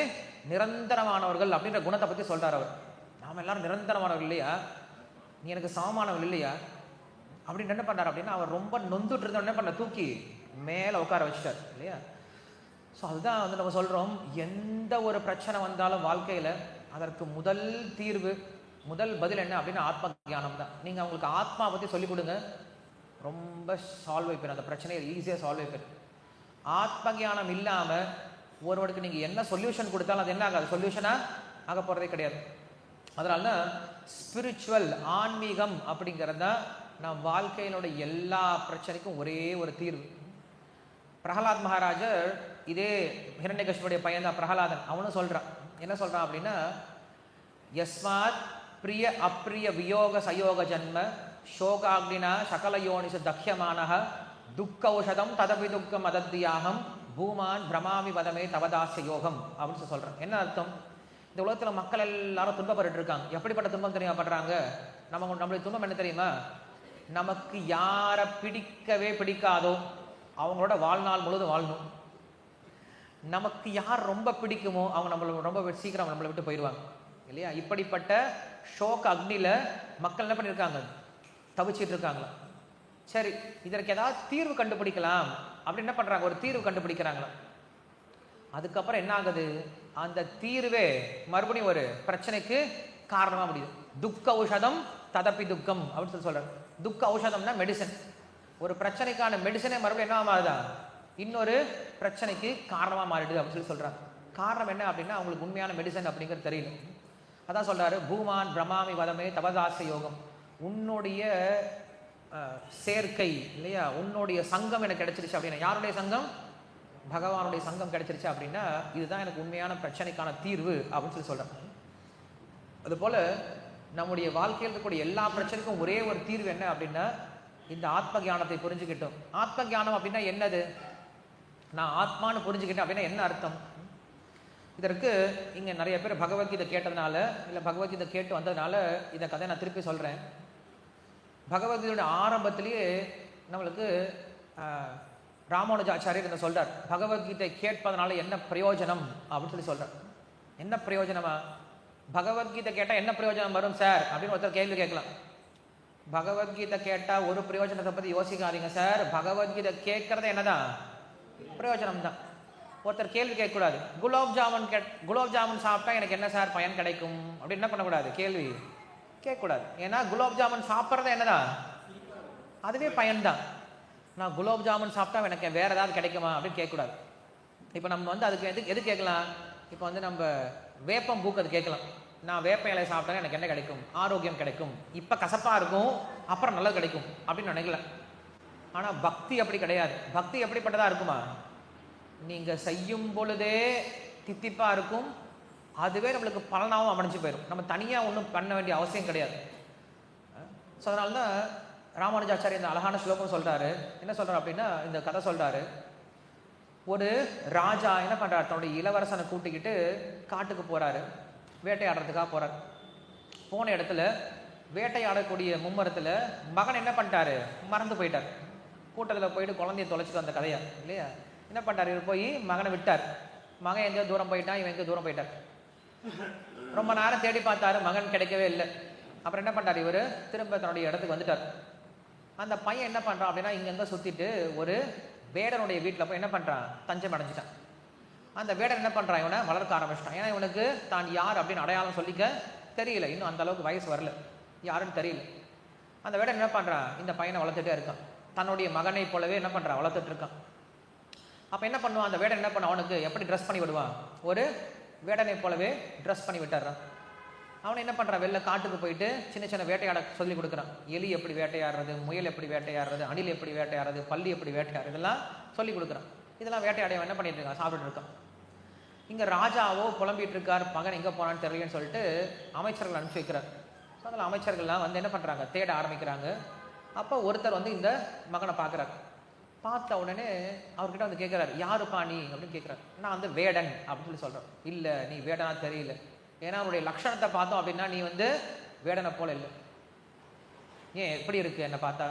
நிரந்தரமானவர்கள் அப்படின்ற குணத்தை பத்தி சொல்றார் அவர். நாம் எல்லாரும் நிரந்தரமானவர்கள் இல்லையா, நீ எனக்கு சமமானவர்கள் இல்லையா அப்படின்னு என்ன பண்ணார் அப்படின்னா, அவர் ரொம்ப நொந்துட்டு இருந்த என்ன பண்ண, தூக்கி மேலே உட்கார வச்சிட்டார் இல்லையா. ஸோ அதுதான் வந்து நம்ம சொல்கிறோம், எந்த ஒரு பிரச்சனை வந்தாலும் வாழ்க்கையில் அதற்கு முதல் தீர்வு, முதல் பதில் என்ன அப்படின்னா ஆத்ம ஞானம் தான். நீங்கள் அவங்களுக்கு ஆத்மா பற்றி சொல்லிக் கொடுங்க, ரொம்ப சால்வ் ஆகிப்பேன், அந்த பிரச்சனையை ஈஸியாக சால்வ் ஆகிப்பேன். ஆத்ம ஞானம் இல்லாமல் ஒருவனுக்கு நீங்கள் என்ன சொல்யூஷன் கொடுத்தாலும் அது என்ன ஆகாது, சொல்யூஷனாக ஆக போகிறதே கிடையாது. அதனால தான் ஸ்பிரிச்சுவல், ஆன்மீகம் அப்படிங்கிறது தான் நம் வாழ்க்கையினோட எல்லா பிரச்சனைக்கும் ஒரே ஒரு தீர்வு. பிரகலாத் மகாராஜர், இதே ஹிரண்யகசிபுடைய பையன் தான் பிரகலாதன், அவனும் சொல்கிறான். என்ன சொல்கிறான் அப்படின்னா, யஸ்மாத் பிரிய அப்பிரிய வியோக சயோக ஜன்ம சோகாக்னினா சகல யோனிசு தக்ஷமானஹ துக்கௌஷதம் ததபி துக்கம் அதத்தியாகம் பூமான் பிரமாமி வதமே தவதாசிய யோகம் அப்படின்னு சொல்கிறான். என்ன அர்த்தம், இந்த உலகத்தில் மக்கள் எல்லாரும் துன்பப்பட்டு இருக்காங்க. எப்படிப்பட்ட துன்பம் தெரியுமா படுறாங்க, நம்மளுடைய துன்பம் என்ன தெரியுமா, நமக்கு யாரை பிடிக்கவே பிடிக்காதோ அவங்களோட வாழ்நாள் முழுவதும் வாழணும், நமக்கு யார் ரொம்ப பிடிக்குமோ அவங்க நம்மளை ரொம்ப சீக்கிரம் நம்மளை விட்டு போயிடுவாங்க இல்லையா. இப்படிப்பட்ட ஷோக அக்னியில் மக்கள் என்ன பண்ணியிருக்காங்க, தவிச்சிட்டு இருக்காங்களா. சரி, இதற்கு ஏதாவது தீர்வு கண்டுபிடிக்கலாம் அப்படின்னு என்ன பண்ணுறாங்க, ஒரு தீர்வு கண்டுபிடிக்கிறாங்களா. அதுக்கப்புறம் என்ன ஆகுது, அந்த தீர்வே மறுபடியும் ஒரு பிரச்சனைக்கு காரணமாக முடியுது. துக்க ஔஷதம் ததப்பி துக்கம் அப்படின்னு சொல்லி சொல்கிறாங்க. துக்க ஔஷதம்னா மெடிசன். ஒரு பிரச்சனைக்கான மெடிசனே மறுபடியும் என்ன மாறுதா, இன்னொரு பிரச்சனைக்கு காரணமாக மாறிடுது அப்படின்னு சொல்லி சொல்கிறாங்க. காரணம் என்ன அப்படின்னா, அவங்களுக்கு உண்மையான மெடிசன் அப்படிங்கிறது தெரியல. அதான் சொல்கிறாரு, பூமான் பிரமாமி வதமே தவதாச யோகம். உன்னுடைய சேர்க்கை இல்லையா, உன்னுடைய சங்கம் எனக்கு கிடைச்சிருச்சு அப்படின்னா, யாருடைய சங்கம்? பகவானுடைய சங்கம் கிடைச்சிருச்சு அப்படின்னா இதுதான் எனக்கு உண்மையான பிரச்சனைக்கான தீர்வு அப்படின்னு சொல்கிறேன். அதுபோல் நம்முடைய வாழ்க்கையில் இருக்கக்கூடிய எல்லா பிரச்சனைக்கும் ஒரே ஒரு தீர்வு என்ன அப்படின்னா இந்த ஆத்ம ஞானத்தை புரிஞ்சுக்கிட்டோம். ஆத்ம ஞானம் அப்படின்னா என்னது? நான் ஆத்மான்னு புரிஞ்சுக்கிட்டேன் அப்படின்னா என்ன அர்த்தம்? இதற்கு இங்கே நிறைய பேர் பகவத்கீதை கேட்டதுனால இல்லை பகவத்கீதை கேட்டு வந்ததுனால இந்த கதையை நான் திருப்பி சொல்கிறேன். பகவத்கீதையோட ஆரம்பத்திலேயே நம்மளுக்கு ராமானுஜாச்சாரியர் என்ன சொல்கிறார், பகவத்கீதை கேட்பதனால என்ன பிரயோஜனம் அப்படின்னு சொல்கிறார். என்ன பிரயோஜனமா? பகவத்கீதை கேட்டால் என்ன பிரயோஜனம் வரும் சார் அப்படின்னு ஒருத்தர் கேள்வி கேட்கலாம். பகவத்கீதை கேட்டால் ஒரு பிரயோஜனத்தை பற்றி யோசிக்காதீங்க சார், பகவத்கீதை கேட்கறது என்னதான் பிரயோஜனம் தான். ஒருத்தர் கேள்வி கேட்கக்கூடாது, குலோப் ஜாமுன் சாப்பிட்டா எனக்கு என்ன சார் பயன் கிடைக்கும் அப்படின்னு என்ன பண்ணக்கூடாது, கேள்வி கேட்கக்கூடாது. ஏன்னா குலோப் ஜாமுன் சாப்பிட்றது என்னதான், அதுவே பயன்தான். நான் குலோப் ஜாமுன் சாப்பிட்டா எனக்கு வேற ஏதாவது கிடைக்குமா அப்படின்னு கேட்கக்கூடாது. இப்போ நம்ம அதுக்கு எது கேட்கலாம்? இப்போ நம்ம வேப்பம் பூக்கு அது கேட்கலாம், நான் வேப்ப இலை சாப்பிட்டா எனக்கு என்ன கிடைக்கும், ஆரோக்கியம் கிடைக்கும், இப்போ கசப்பாக இருக்கும் அப்புறம் நல்லது கிடைக்கும் அப்படின்னு நினைக்கலாம். ஆனால் பக்தி அப்படி கிடையாது. பக்தி எப்படிப்பட்டதாக இருக்குமா? நீங்கள் செய்யும் பொழுதே தித்திப்பாக இருக்கும், அதுவே நம்மளுக்கு பலனாகவும் அமைஞ்சு போயிடும். நம்ம தனியாக ஒன்றும் பண்ண வேண்டிய அவசியம் கிடையாது. ஸோ அதனால தான் ராமானுஜாச்சாரியர் இந்த அழகான ஸ்லோகம் சொல்கிறாரு. என்ன சொல்கிறார் அப்படின்னா, இந்த கதை சொல்கிறாரு. ஒரு ராஜா என்ன பண்ணுறாரு, தன்னுடைய இளவரசனை கூட்டிக்கிட்டு காட்டுக்கு போகிறாரு, வேட்டையாடுறதுக்காக போகிறார். போன இடத்துல வேட்டையாடக்கூடிய மும்மரத்தில் மகன் என்ன பண்ணிட்டாரு, மறந்து போயிட்டார். கூட்டத்தில் போயிட்டு குழந்தைய தொலைச்சிட்டு வந்த கதையா இல்லையா. என்ன பண்ணிட்டார், இவர் போய் மகனை விட்டார். மகன் எங்கேயோ தூரம் போயிட்டான், இவன் எங்கேயோ தூரம் போயிட்டார். ரொம்ப நேரம் தேடி பார்த்தாரு, மகன் கிடைக்கவே இல்லை. அப்புறம் என்ன பண்ணிட்டார், இவர் திரும்ப தன்னுடைய இடத்துக்கு வந்துட்டார். அந்த பையன் என்ன பண்ணுறான் அப்படின்னா, இங்கெங்கே சுற்றிட்டு ஒரு வேடனுடைய வீட்டில் போய் என்ன பண்ணுறான், தஞ்சம் அடைஞ்சிட்டான். அந்த வேடன் என்ன பண்ணுறான், இவனை வளர்க்க ஆரம்பிச்சிட்டான். ஏன்னா இவனுக்கு தான் யார் அப்படின்னு அடையாளம் சொல்லிக்க தெரியல, இன்னும் அந்த அளவுக்கு வயசு வரல, யாருன்னு தெரியல. அந்த வேடன் என்ன பண்ணுறான், இந்த பையனை வளர்த்துட்டே இருக்கான். தன்னுடைய மகனை போலவே என்ன பண்ணுறான், வளர்த்துட்டு இருக்கான். அப்போ என்ன பண்ணுவான், அந்த வேடன் என்ன பண்ணுவான், அவனுக்கு எப்படி ட்ரெஸ் பண்ணி விடுவான், ஒரு வேடனை போலவே ட்ரெஸ் பண்ணி விட்டுறான். அவனை என்ன பண்ணுறான், வெளில காட்டுக்கு போயிட்டு சின்ன சின்ன வேட்டையாட சொல்லி கொடுக்குறான். எலி எப்படி வேட்டையாடுறது, முயல் எப்படி வேட்டையாடுறது, அணில் எப்படி வேட்டையாடுறது, பள்ளி எப்படி வேட்டையாடுறது, இதெல்லாம் சொல்லி கொடுக்குறான். இதெல்லாம் வேட்டையாடையவன் என்ன பண்ணிட்டு இருக்கான், சாப்பிட்டுட்டு இருக்கான். இங்கே ராஜாவோ புலம்பிட்டு இருக்கார், மகன் எங்கே போனான்னு தெரியலன்னு சொல்லிட்டு அமைச்சர்கள் அனுப்பிச்சு வைக்கிறார். ஸோ அதில் அமைச்சர்கள்லாம் என்ன பண்ணுறாங்க, தேட ஆரம்பிக்கிறாங்க. அப்போ ஒருத்தர் இந்த மகனை பார்க்குறாரு. பார்த்த உடனே அவர்கிட்ட கேட்குறாரு, யாருப்பா நீ அப்படின்னு கேட்குறாரு. நான் வேடன் அப்படின்னு சொல்கிறேன். இல்லை நீ வேடனா தெரியல, ஏன்னா அவனுடைய லட்சணத்தை பார்த்தோம் அப்படின்னா நீ வேடனை போல இல்லை. ஏன் எப்படி இருக்கு, என்னை பார்த்தா,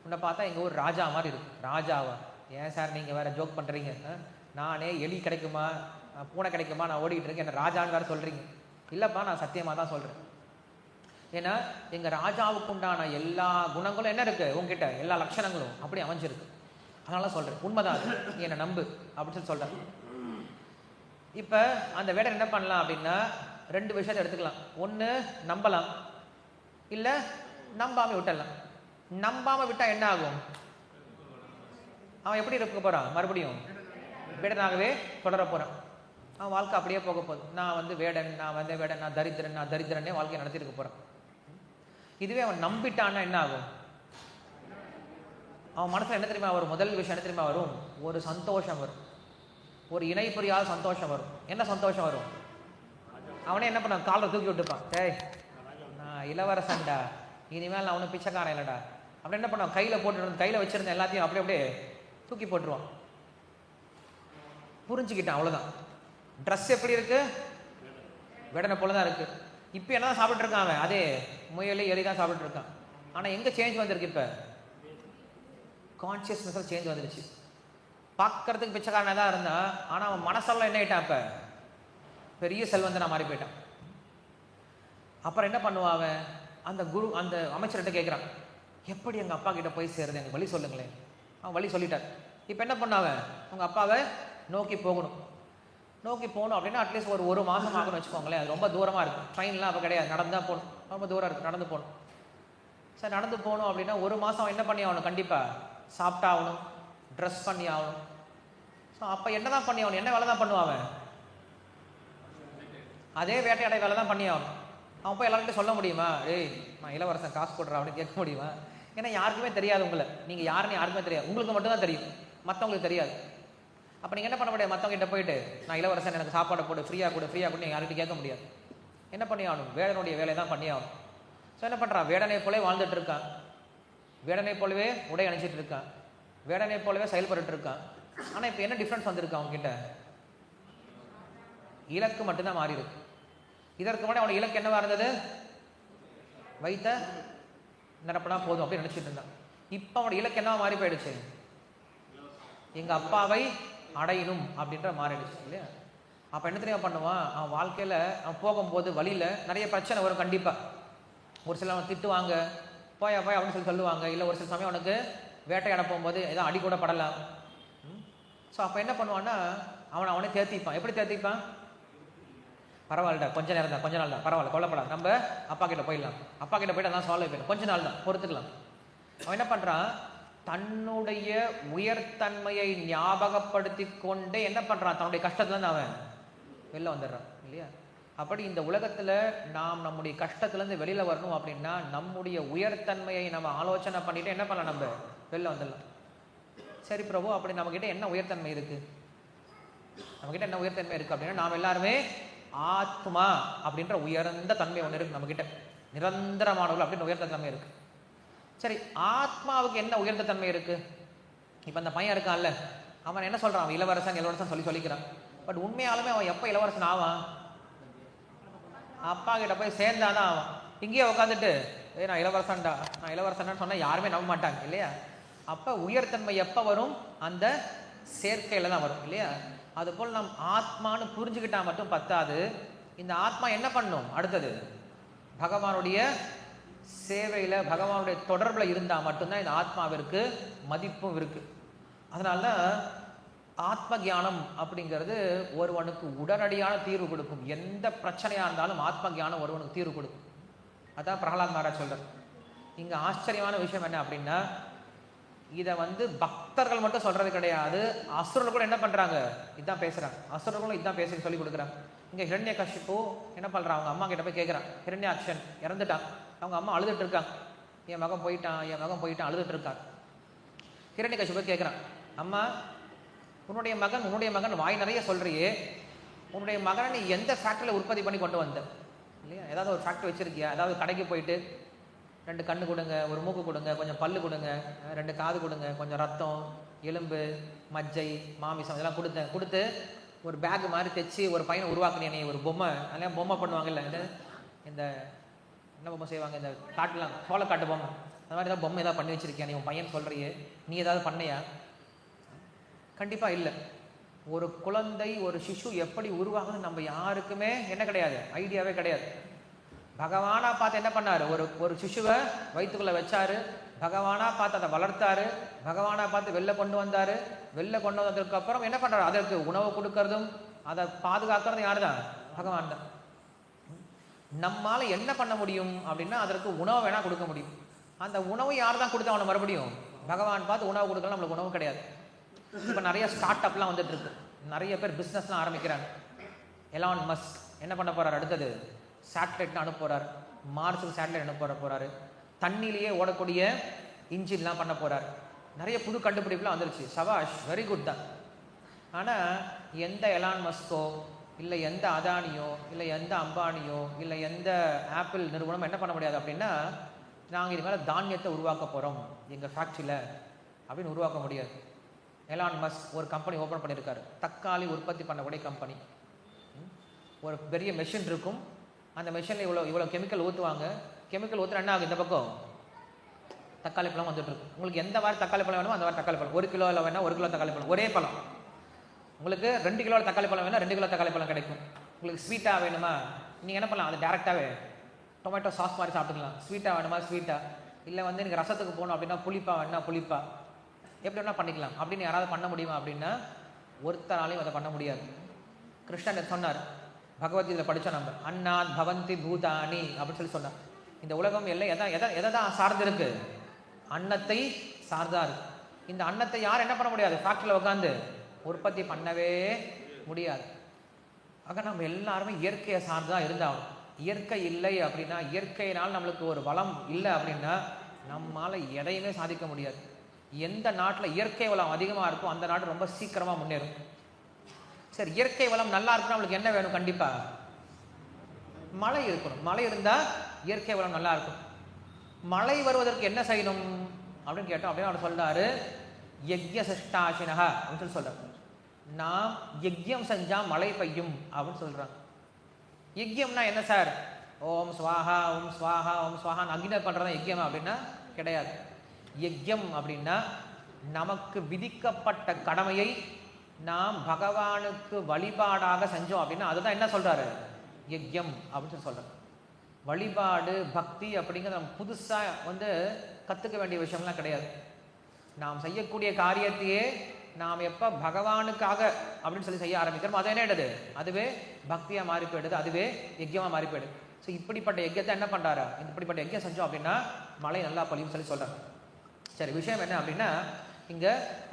உன்னை பார்த்தா எங்கள் ஊர் ராஜா மாதிரி இருக்கு. ராஜாவா? ஏன் சார் நீங்கள் வேற ஜோக் பண்ணுறீங்க, நானே எலி கிடைக்குமா பூனை கிடைக்குமா நான் ஓடிக்கிட்டு இருக்கேன், என்ன ராஜான்னு வேறு சொல்கிறீங்க. இல்லைப்பா நான் சத்தியமாக தான் சொல்கிறேன். ஏன்னா எங்கள் ராஜாவுக்கு உண்டான எல்லா குணங்களும் என்ன இருக்குது உங்ககிட்ட, எல்லா லட்சணங்களும் அப்படி அமைஞ்சிருக்கு. அதனால சொல்கிறேன், உண்மைதான் அது, நீ என்னை நம்பு அப்படின்னு சொல்கிறேன். இப்போ அந்த வேடன் என்ன பண்ணலாம் அப்படின்னா, ரெண்டு விஷயத்தை எடுத்துக்கலாம். ஒன்று நம்பலாம், இல்லை நம்பாமல் விட்டுடலாம். நம்பாமல் விட்டால் என்ன ஆகும், அவன் எப்படி இருக்க போகிறான், மறுபடியும் வேடனாகவே தொடர போகிறான். அவன் வாழ்க்கை அப்படியே போக போகுது. நான் வேடன், நான் வேடன், நான் தரித்திரன், நான் தரித்திரனே வாழ்க்கையை நடத்திட்டு போகிறான். இதுவே அவன் நம்பிட்டான்னா என்ன ஆகும், அவன் மனசில் என்ன தெரியுமா வரும், முதல் விஷயம் என்ன தெரியுமா வரும், ஒரு சந்தோஷம் வரும், ஒரு இணை புரியாத சந்தோஷம் வரும். என்ன சந்தோஷம் வரும், அவனே என்ன பண்ணான், காலை தூக்கி விட்டுப்பான். டேய் நான் இளவரசன்டா, இனிமேல் நான் ஒன்றும் பிச்சைக்காரன் இல்லைடா அப்படி என்ன பண்ணுவான், கையில் வச்சிருந்த எல்லாத்தையும் அப்படியே தூக்கி போட்டுருவான். புரிஞ்சுக்கிட்டான், அவ்வளோதான். ட்ரெஸ் எப்படி இருக்கு, வேடனை போல தான் இருக்கு. இப்போ என்ன தான் சாப்பிட்டு இருக்கான் அவன், அதே முயலே எலி தான் சாப்பிட்டு இருக்கான். ஆனால் எங்கே சேஞ்ச் வந்திருக்கு, இப்போ கான்சியஸ்னஸில் சேஞ்ச் வந்துருச்சு. பார்க்கறதுக்கு பிச்சைக்காரனாக தான் இருந்தான், ஆனால் அவன் மனசெல்லாம் என்ன ஆயிட்டான், இப்போ பெரிய செல்வந்தனா மாறி போயிட்டான். அப்புறம் என்ன பண்ணுவான் அவன், அந்த அமைச்சர்கிட்ட கேட்குறான், எப்படி எங்கள் அப்பா கிட்ட போய் சேருது, எனக்கு வழி சொல்லுங்களேன். அவன் வழி சொல்லிட்டார். இப்போ என்ன பண்ணாவன், அவங்க அப்பாவை நோக்கி போகணும் அப்படின்னா அட்லீஸ்ட் ஒரு மாதம் ஆகணும்னு வச்சுக்கோங்களேன். அது ரொம்ப தூரமாக இருக்குது, ட்ரெயின்லாம் அப்போ கிடையாது, நடந்து தான் போகணும். ரொம்ப தூரம் இருக்குது, நடந்து போகணும். சரி நடந்து போகணும் அப்படின்னா ஒரு மாதம் என்ன பண்ணி ஆகணும், கண்டிப்பாக சாப்பிட்டாகணும், ட்ரெஸ் பண்ணி ஆகணும். ஸோ அப்போ என்ன தான் பண்ணி ஆகணும், என்ன வேலை தான் பண்ணுவான், அதே வேட்டையாடை வேலை தான் பண்ணி ஆகணும். அவன் போய் எல்லார்கிட்டையும் சொல்ல முடியுமா, ஏய் நான் இளவரசன் காசு போடுறான் அப்படின்னு கேட்க முடியுமா, ஏன்னா யாருக்குமே தெரியாது உங்களை, நீங்கள் யாருன்னு யாருக்குமே தெரியாது, உங்களுக்கு மட்டும்தான் தெரியும், மற்றவங்களுக்கு தெரியாது. அப்போ நீங்கள் என்ன பண்ண முடியாது, மற்றவங்க கிட்ட போயிட்டு நான் இளவரசன் எனக்கு சாப்பாடை போடு, ஃப்ரீயாக கொடு ஃப்ரீயாக கொடு யார்கிட்ட கேட்க முடியாது. என்ன பண்ணி ஆகணும், வேடனுடைய வேலையை தான் பண்ணி ஆகணும். ஸோ என்ன பண்ணுறான், வேடனை போலே வாழ்ந்துட்டு இருக்கான், வேடனை போலவே உடை அணிச்சிட்டு இருக்கான், வேடனை போலவே செயல்பட்டு இருக்கான். ஆனால் இப்போ என்ன டிஃப்ரென்ஸ் வந்திருக்கு அவங்க கிட்ட, இலக்கு மட்டும்தான் மாறி இருக்கு. இதற்கு முன்னாடி அவனோட இலக்கு என்னவா இருந்தது, வைத்த நிரப்பனா போதும் அப்படின்னு நினைச்சிட்டு இருந்தான். இப்போ அவனோட இலக்கு என்னவா மாறி போயிடுச்சு, எங்க அப்பாவை அடையணும் அப்படின்ற மாறிடுச்சு இல்லையா. அப்போ என்ன தெரியுமா பண்ணுவான், அவன் வாழ்க்கையில் அவன் போகும்போது வழியில் நிறைய பிரச்சனை வரும் கண்டிப்பாக. ஒரு சில அவன் திட்டுவாங்க, போயா போய் அப்படின்னு சொல்லுவாங்க, இல்லை ஒரு சில சமயம் அவனுக்கு வேட்டையாட போகும்போது ஏதோ அடி கூட படலாம். ஸோ அப்போ என்ன பண்ணுவான்னா அவனை தேர்த்திப்பான். எப்படி தேர்த்திப்பான், பரவாயில்லடா கொஞ்ச நேரம் தான், கொஞ்ச நாள் தான், பரவாயில்ல கொல்லப்படாது, நம்ம அப்பா கிட்ட போயிடலாம், அப்பா கிட்ட போயிட்டு அதான் சால்வ் போயிடலாம், கொஞ்ச நாள் தான் பொறுத்துக்கலாம். அவன் என்ன பண்ணுறான், தன்னுடைய உயர்தன்மையை ஞாபகப்படுத்தி கொண்டே என்ன பண்ணுறான், தன்னுடைய கஷ்டத்துலேருந்து அவன் வெளில வந்துடுறான் இல்லையா. அப்படி இந்த உலகத்தில் நாம் நம்முடைய கஷ்டத்துலேருந்து வெளியில் வரணும் அப்படின்னா நம்முடைய உயர்தன்மையை நம்ம ஆலோசனை பண்ணிட்டு என்ன பண்ணலாம், நம்ம வெளில வந்துடலாம். சரி பிரபு, அப்படி நம்மக்கிட்ட என்ன உயர்தன்மை இருக்குது, நம்மக்கிட்ட என்ன உயர்தன்மை இருக்குது அப்படின்னா நாம் எல்லாருமே ஆத்மா அப்படின்ற உயர்ந்த தன்மை ஒன்று இருக்குது நம்மக்கிட்ட, நிரந்தரமானவர்கள் அப்படின்னு உயர்ந்த தன்மை இருக்குது. சரி, ஆத்மாவுக்கு என்ன உயர்ந்த தன்மை இருக்குது. இப்போ அந்த பையன் இருக்கான்ல, அவன் என்ன சொல்கிறான், அவன் இளவரசன் இளவரசன் சொல்லிக்கிறான். பட் உண்மையாலுமே அவன் எப்போ இளவரசன் ஆவான், அப்பா கிட்ட போய் சேர்ந்தாதான் ஆவான். இங்கேயே உட்காந்துட்டு நான் இளவரசன்டா நான் இளவரசன் சொன்னால் யாருமே நம்ப மாட்டாங்க இல்லையா. அப்போ உயர்தன்மை எப்போ வரும், அந்த சேர்க்கையில் தான் வரும் இல்லையா. அதுபோல் நம் ஆத்மானு புரிஞ்சுக்கிட்டா மட்டும் பத்தாது, இந்த ஆத்மா என்ன பண்ணும், அடுத்தது பகவானுடைய சேவையில் பகவானுடைய தொடர்பில் இருந்தால் மட்டும்தான் இந்த ஆத்மாவிற்கு மதிப்பும் இருக்கு. அதனால்தான் ஆத்ம ஞானம் அப்படிங்கிறது ஒருவனுக்கு உடனடியான தீர்வு கொடுக்கும். எந்த பிரச்சனையாக இருந்தாலும் ஆத்ம ஞானம் ஒருவனுக்கு தீர்வு கொடுக்கும். அதான் பிரகலாத் மகாராஜ் சொல்றார். இங்கே ஆச்சரியமான விஷயம் என்ன அப்படின்னா, இதை பக்தர்கள் மட்டும் சொல்றது கிடையாது, அசுரர்கள் கூட என்ன பண்றாங்க, இதுதான் பேசுறாங்க. அசுரர்களும் இதுதான் பேச சொல்லி கொடுக்குறாங்க. இங்கே ஹிரண்யகசிப்பு என்ன பண்றான், அவங்க அம்மா கிட்ட போய் கேட்குறான். ஹிரண்யாக்ஷன் இறந்துட்டான், அவங்க அம்மா அழுதுட்டு இருக்காங்க, என் மகன் போயிட்டான் அழுதுட்டு இருக்காங்க. ஹிரண்யகசிப்பு போய் கேட்குறான், அம்மா உன்னுடைய மகன் வாய் நிறைய சொல்றியே, உன்னுடைய மகனை நீ எந்த ஃபேக்டரியில் உற்பத்தி பண்ணி கொண்டு வந்த இல்லையா, ஏதாவது ஒரு ஃபேக்டரி வச்சிருக்கியா, ஏதாவது கடைக்கு போயிட்டு 2 கண்ணு கொடுங்க, ஒரு மூக்கு கொடுங்க, கொஞ்சம் பல்லு கொடுங்க, 2 காது கொடுங்க, கொஞ்சம் ரத்தம், எலும்பு, மஜ்ஜை, மாமிசம் இதெல்லாம் கொடுத்து ஒரு பேக் மாதிரி தைச்சு ஒரு பையனை உருவாக்குனே, ஒரு பொம்மை, அதெல்லாம் பொம்மை பண்ணுவாங்கல்ல, இந்த என்ன பொம்மை செய்வாங்க, இந்த காட்டுலாம் சோளக்காட்டு பொம்மை, அந்த மாதிரி ஏதாவது பொம்மை ஏதாவது பண்ணி வச்சிருக்கியா நீ, உன் பையன் சொல்கிறியே, நீ ஏதாவது பண்ணையா? கண்டிப்பாக இல்லை. ஒரு குழந்தை, ஒரு சிசு எப்படி உருவாகுதுன்னு நம்ம யாருக்குமே என்ன கிடையாது, ஐடியாவே கிடையாது. பகவானா பார்த்து என்ன பண்ணாரு, ஒரு சிசுவை வயிற்றுக்குள்ள வச்சாரு, பகவானா பார்த்து அதை வளர்த்தாரு, பகவானா பார்த்து வெளில கொண்டு வந்தாரு. வெளில கொண்டு வந்ததுக்கு அப்புறம் என்ன பண்றாரு, அதற்கு உணவு கொடுக்கறதும் அதை பாதுகாக்கிறதும் யாரு தான், பகவான் தான். நம்மால என்ன பண்ண முடியும் அப்படின்னா அதற்கு உணவு வேணா கொடுக்க முடியும். அந்த உணவு யார் தான் கொடுத்தா அவனை மறுபடியும் பகவான் பார்த்து உணவு கொடுக்கலாம், நம்மளுக்கு உணவு கிடையாது. இப்போ நிறைய ஸ்டார்ட் அப்லாம் வந்துட்டு இருக்கு, நிறைய பேர் பிஸ்னஸ்லாம் ஆரம்பிக்கிறாங்க. எலான் மஸ்க் என்ன பண்ண போறாரு, அடுத்தது சேட்டலைட் அனுப்ப போறாரு, மார்ஸுக்கு சேட்டலைட் அனுப்ப போறாரு, தண்ணிலேயே ஓடக்கூடிய இன்ஜின்லாம் பண்ண போறாரு. நிறைய புது கண்டுபிடிப்புலாம் வந்துருச்சு, சபாஷ், வெரி குட் தான். ஆனால் எந்த எலான் மஸ்கோ இல்லை எந்த அதானியோ இல்லை எந்த அம்பானியோ இல்லை எந்த ஆப்பிள் நிறுவனம் என்ன பண்ண முடியாது அப்படின்னா, நாங்கள் இது மேலே தானியத்தை உருவாக்க போகிறோம் எங்கள் ஃபேக்ட்ரியில் அப்படின்னு உருவாக்க முடியாது. எலான் மஸ்க் ஒரு கம்பெனி ஓப்பன் பண்ணியிருக்காரு, தக்காளி உற்பத்தி பண்ணக்கூடிய கம்பெனி. ஒரு பெரிய மெஷின் இருக்கும், அந்த மெஷினில் இவ்வளோ கெமிக்கல் ஊற்றுவாங்க, கெமிக்கல் ஊற்றுனா என்ன ஆகும், இந்த பக்கம் தக்காளி பழம் வந்துட்டு இருக்கு. உங்களுக்கு எந்த மாதிரி தக்காளி பழம் வேணுமோ அந்த மாதிரி தக்காளி பழம், 1 கிலோவில் வேணால் 1 கிலோ தக்காளி பழம், ஒரே பழம். உங்களுக்கு 2 கிலோ தக்காளி பழம் வேணால் 2 கிலோ தக்காளி பழம் கிடைக்கும். உங்களுக்கு ஸ்வீட்டாக வேணுமா, நீங்கள் என்ன பண்ணலாம், அது டேரெக்டாகவே டொமேட்டோ சாஸ் மாதிரி சாப்பிட்டுக்கலாம். ஸ்வீட்டாக வேணுமா ஸ்வீட்டாக, இல்லை எனக்கு ரசத்துக்கு போகணும் அப்படின்னா புளிப்பா வேணுன்னா புளிப்பா, எப்படி வேணா பண்ணிக்கலாம். அப்படின்னு யாராவது பண்ண முடியுமா அப்படின்னா ஒருத்தராலையும் அதை பண்ண முடியாது. கிருஷ்ணன் சொன்னார், பகவத்கீதையில் படித்தோம் நம்ம, அன்னாத் பவந்தி பூதானி அப்படின்னு சொல்லி சொன்னார். இந்த உலகம் எல்லாம் எதை தான் சார்ந்திருக்கு, அன்னத்தை சார்ந்தா இருக்கு. இந்த அன்னத்தை யார் என்ன பண்ண முடியாது, ஃபேக்டரியில் உட்காந்து உற்பத்தி பண்ணவே முடியாது. ஆக நம்ம எல்லாருமே இயற்கையை சார்ந்துதான் இருந்தாலும், இயற்கை இல்லை அப்படின்னா, இயற்கையினால் நம்மளுக்கு ஒரு வளம் இல்லை அப்படின்னா நம்மளால எதையுமே சாதிக்க முடியாது. எந்த நாட்டில் இயற்கை வளம் அதிகமாக இருக்கும் அந்த நாடு ரொம்ப சீக்கிரமாக முன்னேறும். சரி, இயற்கை வளம் நல்லா இருக்குன்னா நம்மளுக்கு என்ன வேணும்? கண்டிப்பா மழை இருக்கணும். மழை இருந்தா இயற்கை வளம் நல்லா இருக்கும். மழை வருவதற்கு என்ன செய்யணும் அப்படின்னு கேட்டோம். அப்படின்னு அவர் சொல்றாரு, யஜ்ய சிஷ்டாசினஹ அப்படின்னு சொல்றாரு. நாம் யஜ்யம் செஞ்சா மழை பெய்யும் அப்படின்னு சொல்றாங்க. யஜ்யம்னா என்ன சார்? ஓம் ஸ்வாஹா ஓம் ஸ்வாஹா ஓம் ஸ்வாஹான்னு அக்னி பண்றதா யஜ்யம் அப்படின்னா கிடையாது. யஜ்யம் அப்படின்னா நமக்கு விதிக்கப்பட்ட கடமையை நாம் பகவானுக்கு வழிபாடாக செஞ்சோம் அப்படின்னா அதுதான் என்ன சொல்றாரு? யஜ்யம் அப்படின்னு சொல்றாரு. வழிபாடு பக்தி அப்படிங்கிறது நம்ம புதுசா கத்துக்க வேண்டிய விஷயம்லாம் கிடையாது. நாம் செய்யக்கூடிய காரியத்தையே நாம் எப்ப பகவானுக்காக அப்படின்னு செய்ய ஆரம்பிக்கிறோம், அது என்னது? அதுவே பக்தியா மாறி போயிடுது, அதுவே யஜ்யமா மாறி போயிடுது. ஸோ இப்படிப்பட்ட யஜ்யத்தை என்ன பண்றாரு? இப்படிப்பட்ட யஜ்யம் செஞ்சோம் அப்படின்னா மழை நல்லா பொழியும் சொல்றாரு. சரி, விஷயம் என்ன அப்படின்னா, இங்க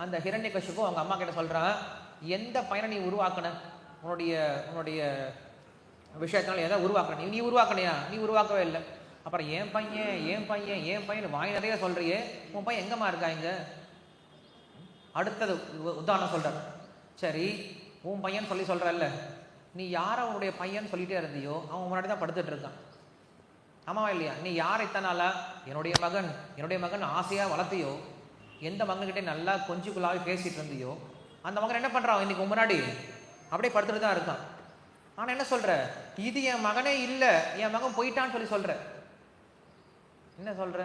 அந்த ஹிரண்யகசிபு அவங்க அம்மா கிட்ட சொல்றான், எந்த பையனை நீ உருவாக்குன? உன்னுடைய விஷயத்தினால எதை உருவாக்குன? நீ உருவாக்குனியா? நீ உருவாக்கவே இல்லை. அப்புறம் என் பையன் என் பையன் என் பையன் வாய் நிறைய சொல்றியே, உன் பையன் எங்கம்மா இருக்காங்க? அடுத்தது உதாரணம் சொல்ற. சரி, உன் பையன் சொல்றல்ல, நீ யார உன்னுடைய பையன் சொல்லிட்டே இருந்தியோ அவன் முன்னாடி தான் படுத்துட்டு இருக்கான். ஆமாவா இல்லையா? நீ யார் இத்தனால என்னுடைய மகன் ஆசையா வளர்த்தியோ, எந்த மகன்கிட்ட நல்லா கொஞ்சுக்குள்ளாவே பேசிட்டு இருந்தியோ அந்த மகன் என்ன பண்றான்? இன்னைக்கு முன்னாடி அப்படியே படுத்துட்டு தான் இருக்கான். ஆனா என்ன சொல்ற? இது என் மகனே இல்ல, என் மகன் போயிட்டான்னு சொல்ற. என்ன சொல்ற?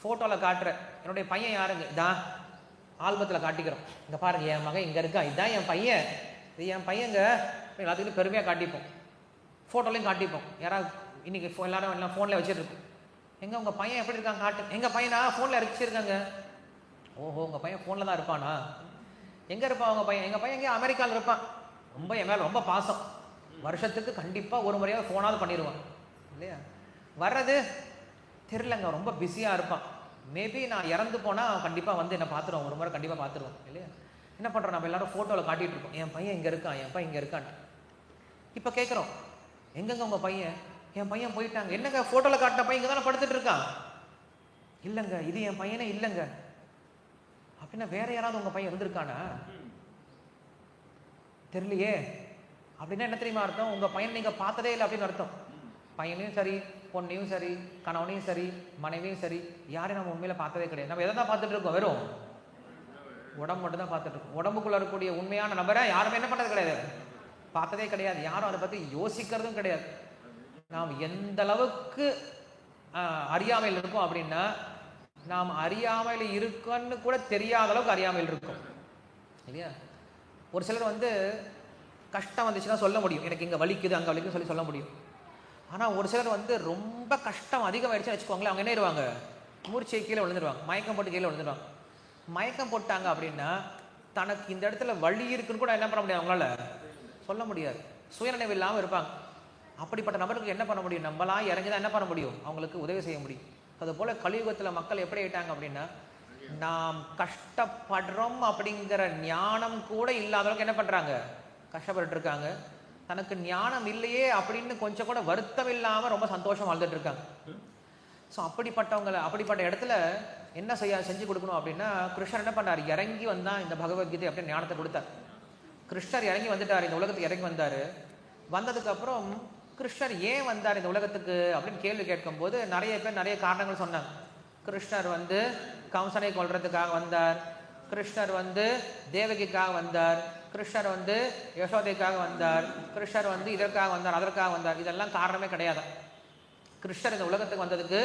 போட்டோல காட்டுற, என்னுடைய பையன் யாருங்க? இதான் ஆல்பத்தில் காட்டிக்கிறோம். இங்க பாருங்க, என் மகன் இங்க இருக்கா, இதுதான் என் பையன், இது என் பையங்க. எல்லாத்துக்கும் பெருமையா காட்டிப்போம், போட்டோலையும் காட்டிப்போம். யாராவது இன்னைக்கு எல்லாரும் எல்லாம் போன்ல வச்சுட்டு இருக்கோம். எங்க உங்க பையன் எப்படி இருக்காங்க காட்டு. எங்க பையனா போன்ல வச்சிருக்காங்க. ஓஹோ, உங்க பையன் போன்ல தான் இருப்பானா? எங்க இருப்பான் உங்க பையன்? எங்க பையன் எங்க அமெரிக்காவில் இருப்பான். ரொம்ப என் மேல ரொம்ப பாசம், வருஷத்துக்கு கண்டிப்பா ஒரு முறையாவது போனாவது பண்ணிடுவான் இல்லையா? வர்றது தெரியலங்க, ரொம்ப பிஸியா இருப்பான். மேபி நான் இறந்து போனா அவன் கண்டிப்பா என்னை பார்த்துருவான், ஒரு முறை கண்டிப்பா பார்த்துருவான் இல்லையா? என்ன பண்றோம், நம்ம எல்லாரும் போட்டோல காட்டிட்டு இருக்கோம், என் பையன் இங்க இருக்கான், என் பையன் இங்க இருக்கான். இப்ப கேட்கிறோம், எங்கங்க உங்க பையன்? என் பையன் போயிட்டாங்க. என்னங்க போட்டோல காட்டின பையன் இங்க தானே படுத்துட்டு இருக்கான். இல்லங்க, இது என் பையனே இல்லைங்க. அப்படின்னா வேற யாராவது உங்க பையன் இருந்திருக்கானா? தெரியலையே. அப்படின்னா என்ன தெரியுமா அர்த்தம்? உங்க பையன் நீங்க பார்த்ததே இல்லை அப்படின்னு அர்த்தம். பையனையும் சரி, பொண்ணையும் சரி, கணவனையும் சரி, மனைவியும் சரி, யாரையும் நம்ம உண்மையில பார்த்ததே கிடையாது. நம்ம எதை தான் பார்த்துட்டு இருக்கோம்? வெறும் உடம்பு மட்டும் தான் பார்த்துட்டு இருக்கோம். உடம்புக்குள்ள இருக்கக்கூடிய உண்மையான நபரை யாருமே என்ன பண்ணது கிடையாது, பார்த்ததே கிடையாது. யாரும் அதை பத்தி யோசிக்கிறதும் கிடையாது. நாம் எந்த அளவுக்கு அறியாமையில் இருக்கோம் அப்படின்னா, நாம் அறியாமையில் இருக்குன்னு கூட தெரியாத அளவுக்கு அறியாமையில் இருக்கும் இல்லையா? ஒரு சிலர் கஷ்டம் வந்துச்சுன்னா சொல்ல முடியும், எனக்கு இங்க வலிக்குது அங்க வலிக்குன்னு சொல்ல முடியும். ஆனா ஒரு சிலர் ரொம்ப கஷ்டம் அதிகமாயிடுச்சுன்னு வச்சுக்கோங்களேன், அவங்க என்ன ஆயிடுவாங்க? மூர்ச்சை கீழே விழுந்துருவாங்க, மயக்கம் போட்டு கீழே விழுந்துருவாங்க. மயக்கம் போட்டாங்க அப்படின்னா தனக்கு இந்த இடத்துல வலி இருக்குன்னு கூட என்ன பண்ண முடியாது, அவங்களால சொல்ல முடியாது. சுயநினைவு இல்லாமல் இருப்பாங்க. அப்படிப்பட்ட நபருக்கு என்ன பண்ண முடியும்? நம்மளா இறங்கிதான் என்ன பண்ண முடியும்? அவங்களுக்கு உதவி செய்ய முடியும். அதுபோல கலியுகத்துல மக்கள் எப்படி ஆயிட்டாங்க அப்படின்னா, நாம் கஷ்டப்படுறோம் அப்படிங்கிற ஞானம் கூட இல்லாத அளவுக்கு என்ன பண்றாங்க, கஷ்டப்பட்டு இருக்காங்க. தனக்கு ஞானம் இல்லையே அப்படின்னு கொஞ்சம் கூட வருத்தம் இல்லாம ரொம்ப சந்தோஷம் வாழ்ந்துட்டு இருக்காங்க. ஸோ அப்படிப்பட்ட இடத்துல என்ன செஞ்சு கொடுக்கணும் அப்படின்னா, கிருஷ்ணர் என்ன பண்ணார்? இறங்கி வந்தா இந்த பகவத்கீதை அப்படின்னு ஞானத்தை கொடுத்தார். கிருஷ்ணர் இறங்கி வந்துட்டார், இந்த உலகத்துக்கு இறங்கி வந்தாரு. வந்ததுக்கு அப்புறம் கிருஷ்ணர் ஏன் வந்தார் இந்த உலகத்துக்கு அப்படின்னு கேள்வி கேட்கும் போது நிறைய பேர் நிறைய காரணங்கள் சொன்னாங்க. கிருஷ்ணர் கம்சனை கொல்றதுக்காக வந்தார், கிருஷ்ணர் தேவகிக்காக வந்தார், கிருஷ்ணர் யசோதைக்காக வந்தார், கிருஷ்ணர் இதற்காக வந்தார் அதற்காக வந்தார். இதெல்லாம் காரணமே கிடையாது. கிருஷ்ணர் இந்த உலகத்துக்கு வந்ததுக்கு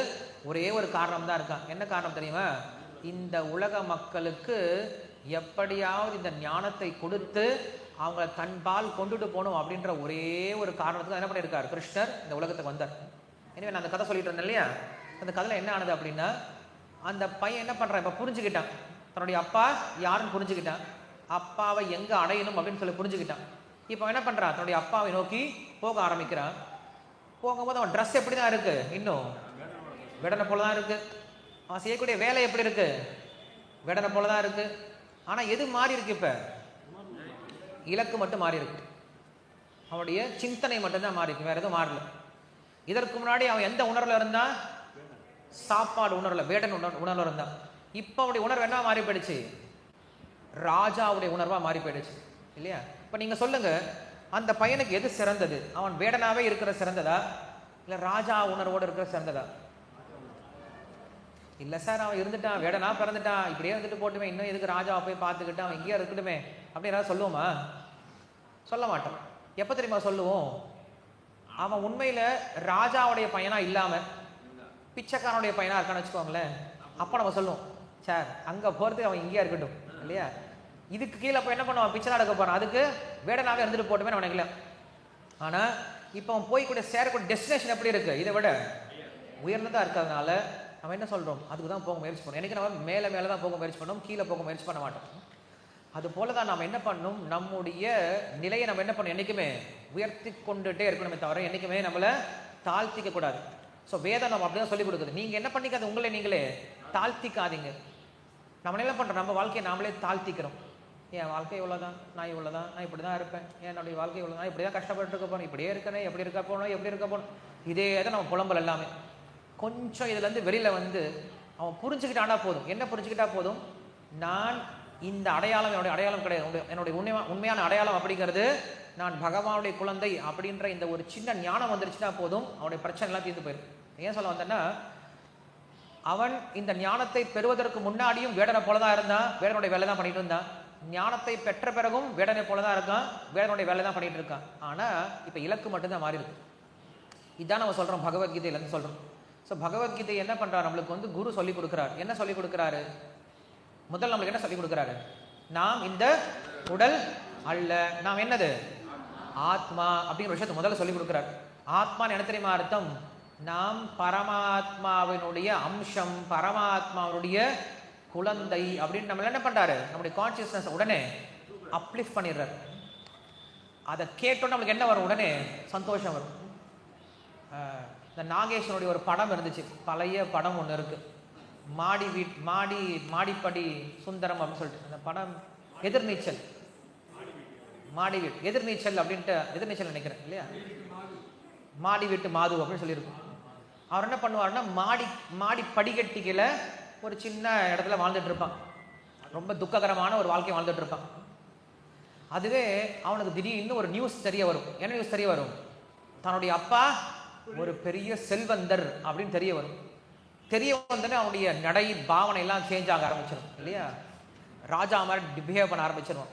ஒரே ஒரு காரணம் தான் இருக்கான். என்ன காரணம் தெரியுமா? இந்த உலக மக்களுக்கு எப்படியாவது இந்த ஞானத்தை கொடுத்து அவங்களை தன்பால் கொண்டுட்டு போகணும் அப்படின்ற ஒரே ஒரு காரணத்துக்கு என்ன பண்ணியிருக்காரு? கிருஷ்ணர் இந்த உலகத்துக்கு வந்தார். எனவே நான் அந்த கதை சொல்லிட்டு இருந்தேன் இல்லையா? அந்த கதையில என்ன ஆனது அப்படின்னா, அந்த பையன் என்ன பண்றான், இப்ப புரிஞ்சுக்கிட்டான், தன்னுடைய அப்பா யாருன்னு புரிஞ்சுக்கிட்டான், அப்பாவை எங்க அடையணும் அப்படின்னு புரிஞ்சுக்கிட்டான். இப்போ என்ன பண்றான்? தன்னுடைய அப்பாவை நோக்கி போக ஆரம்பிக்கிறான். போகும்போது அவன் ட்ரெஸ் எப்படிதான் இருக்கு? இன்னும் வேடனை போலதான் இருக்கு. அவன் செய்யக்கூடிய வேலை எப்படி இருக்கு? வேடனை போலதான் இருக்கு. ஆனா எது மாறி இருக்கு? இப்ப இலக்கு மட்டும் மாறி இருக்கு, அவனுடைய சிந்தனை மட்டும்தான் மாறி இருக்கு, வேற எதுவும் மாறல. இதற்கு முன்னாடி அவன் எந்த உணர்வுல இருந்தான்? சாப்பாடு உணர்வுல, வேடன் உணர்வு இருந்தான். இப்போ அவருடைய உணர்வு என்ன மாறி போயிடுச்சு? ராஜாவுடைய உணர்வா மாறி போயிடுச்சு இல்லையா? இப்போ நீங்க சொல்லுங்க, அந்த பையனுக்கு எது சிறந்தது? அவன் வேடனாவே இருக்கிற சிறந்ததா, இல்ல ராஜா உணர்வோடு இருக்கிற சிறந்ததா? இல்ல சார், அவன் இருந்துட்டான், வேடனா பிறந்துட்டான், இப்படியே இருந்துட்டு போட்டுமே, இன்னும் எதுக்கு ராஜாவை போய் பார்த்துக்கிட்டு அவன் இங்கேயே இருக்கட்டுமே அப்படின்னு யாராவது சொல்லுவோமா? சொல்ல மாட்டோம். எப்போ தெரியுமா சொல்லுவோம்? அவன் உண்மையில ராஜாவுடைய பையனா இல்லாம பிச்சைக்காரனுடைய பையனா இருக்கான்னு வச்சுக்கோங்களேன், அப்போ நம்ம சொல்லுவோம், சார் அங்க போறதுக்கு அவன் இங்கேயா இருக்கட்டும் இல்லையா? இதுக்கு கீழே போய் என்ன பண்ணுவான்? பிச்சை நடக்க போறான், அதுக்கு வேடனாவே இருந்துட்டு போட்டுமே அவனுக்கு இல்லை. ஆனா இப்போ அவன் போய் கூட சேரக்கூடிய டெஸ்டினேஷன் எப்படி இருக்கு? இதை விட உயர்ந்ததா இருக்கிறதுனால நம்ம என்ன சொல்றோம்? அதுக்கு தான் போக முயற்சி பண்ணணும். எனக்கு நம்ம மேலே மேலே தான் போக முயற்சி பண்ணணும், கீழே போக முயற்சி பண்ண மாட்டோம். அது போல தான் நம்ம என்ன பண்ணணும்? நம்முடைய நிலையை நம்ம என்ன பண்ணணும்? என்றைக்குமே உயர்த்தி கொண்டுட்டே இருக்கணுமே தவிர என்றைக்குமே நம்மளை தாழ்த்திக்க கூடாது. ஸோ வேதம் நம்ம அப்படிதான் சொல்லிக் கொடுக்குது. நீங்க என்ன பண்ணிக்காது, உங்களை நீங்களே தாழ்த்திக்காதீங்க. நம்ம என்ன பண்றோம்? நம்ம வாழ்க்கையை நாமளே தாழ்த்திக்கிறோம். என் வாழ்க்கை இவ்வளோதான், நான் இவ்வளோதான், நான் இப்படி தான் இருப்பேன், என்னுடைய வாழ்க்கை இவ்வளோ தான், இப்படி தான் கஷ்டப்பட்டு இருக்க போகணும், இப்படியே இருக்கணும், எப்படி இருக்க போகணும், எப்படி இருக்க போகணும், இதே தான் நம்ம புலம்பல் எல்லாமே. கொஞ்சம் இதுலேருந்து வெளியில் வந்து அவன் புரிஞ்சுக்கிட்டானா போதும். என்ன புரிஞ்சுக்கிட்டா போதும்? நான் இந்த அடையாளம் என்னுடைய அடையாளம் கிடையாது, என்னுடைய உண்மையான அடையாளம் அப்படிங்கிறது நான் பகவானுடைய குழந்தை அப்படின்ற இந்த ஒரு சின்ன ஞானம் வந்துருச்சுன்னா போதும், அவனுடைய பிரச்சனை எல்லாம் தீர்ந்து போயிடும். ஏன் சொல்ல வந்தேன்னா, அவன் இந்த ஞானத்தை பெறுவதற்கு முன்னாடியும் வேடனை போலதான் இருந்தான், வேடனுடைய வேலை தான் பண்ணிட்டு இருந்தான். ஞானத்தை பெற்ற பிறகும் வேடனை போலதான் இருக்கான், வேடனுடைய வேலை தான் பண்ணிட்டு இருக்கான். ஆனா இப்ப இலக்கு மட்டும்தான் மாறி இருக்கு. இதான் நம்ம சொல்றோம், பகவத்கீதையில இருந்து சொல்றோம். ஸோ பகவத்கீதை என்ன பண்றாரு? நம்மளுக்கு வந்து குரு சொல்லி கொடுக்கிறார். என்ன சொல்லி கொடுக்கிறாரு? முதல் நம்மளுக்கு என்ன சொல்லி கொடுக்கிறாரு? நாம் இந்த உடல் அல்ல, நாம் என்னது? ஆத்மா அப்படிங்கிற விஷயத்தை முதல்ல சொல்லி கொடுக்கிறார். ஆத்மான்னு என்ன தெரியுமா அர்த்தம்? நாம் பரமாத்மாவினுடைய அம்சம், பரமாத்மாவுடைய குழந்தை அப்படின்னு நம்ம என்ன பண்றாரு? நம்முடைய கான்சியஸ்னஸ் உடனே அப்லிஃப்ட் பண்ணிடுறாரு. அதை கேட்டோன்னு நம்மளுக்கு என்ன வரும்? உடனே சந்தோஷம் வரும். இந்த நாகேஸ்வரனுடைய ஒரு படம் இருந்துச்சு, பழைய படம் ஒன்று இருக்கு, மாடிப்படி சுந்தரம் அப்படின்னு சொல்லிட்டு. அந்த படம் எதிர்நீச்சல், மாடி வீட்டு எதிர்நீச்சல் அப்படின்ட்டு, எதிர்நீச்சல் நினைக்கிறேன் இல்லையா, மாடி வீட்டு மாது அப்படின்னு சொல்லியிருக்கும். அவர் என்ன பண்ணுவாருன்னா, மாடி படிக்கட்டிகளை ஒரு சின்ன இடத்துல வாழ்ந்துட்டு இருப்பான். ரொம்ப துக்ககரமான ஒரு வாழ்க்கையை வாழ்ந்துட்டு இருப்பான். அதுவே அவனுக்கு திடீர்னு ஒரு நியூஸ் தெரிய வரும். என்ன நியூஸ் தெரிய வரும்? தன்னுடைய அப்பா ஒரு பெரிய செல்வந்தர் அப்படின்னு தெரிய வரும். தெரிய வந்தோடனே அவனுடைய நடை பாவனை எல்லாம் சேஞ்ச் ஆக ஆரம்பிச்சிடும் இல்லையா? ராஜா மாதிரி பிஹேவ் பண்ண ஆரம்பிச்சிருவான்.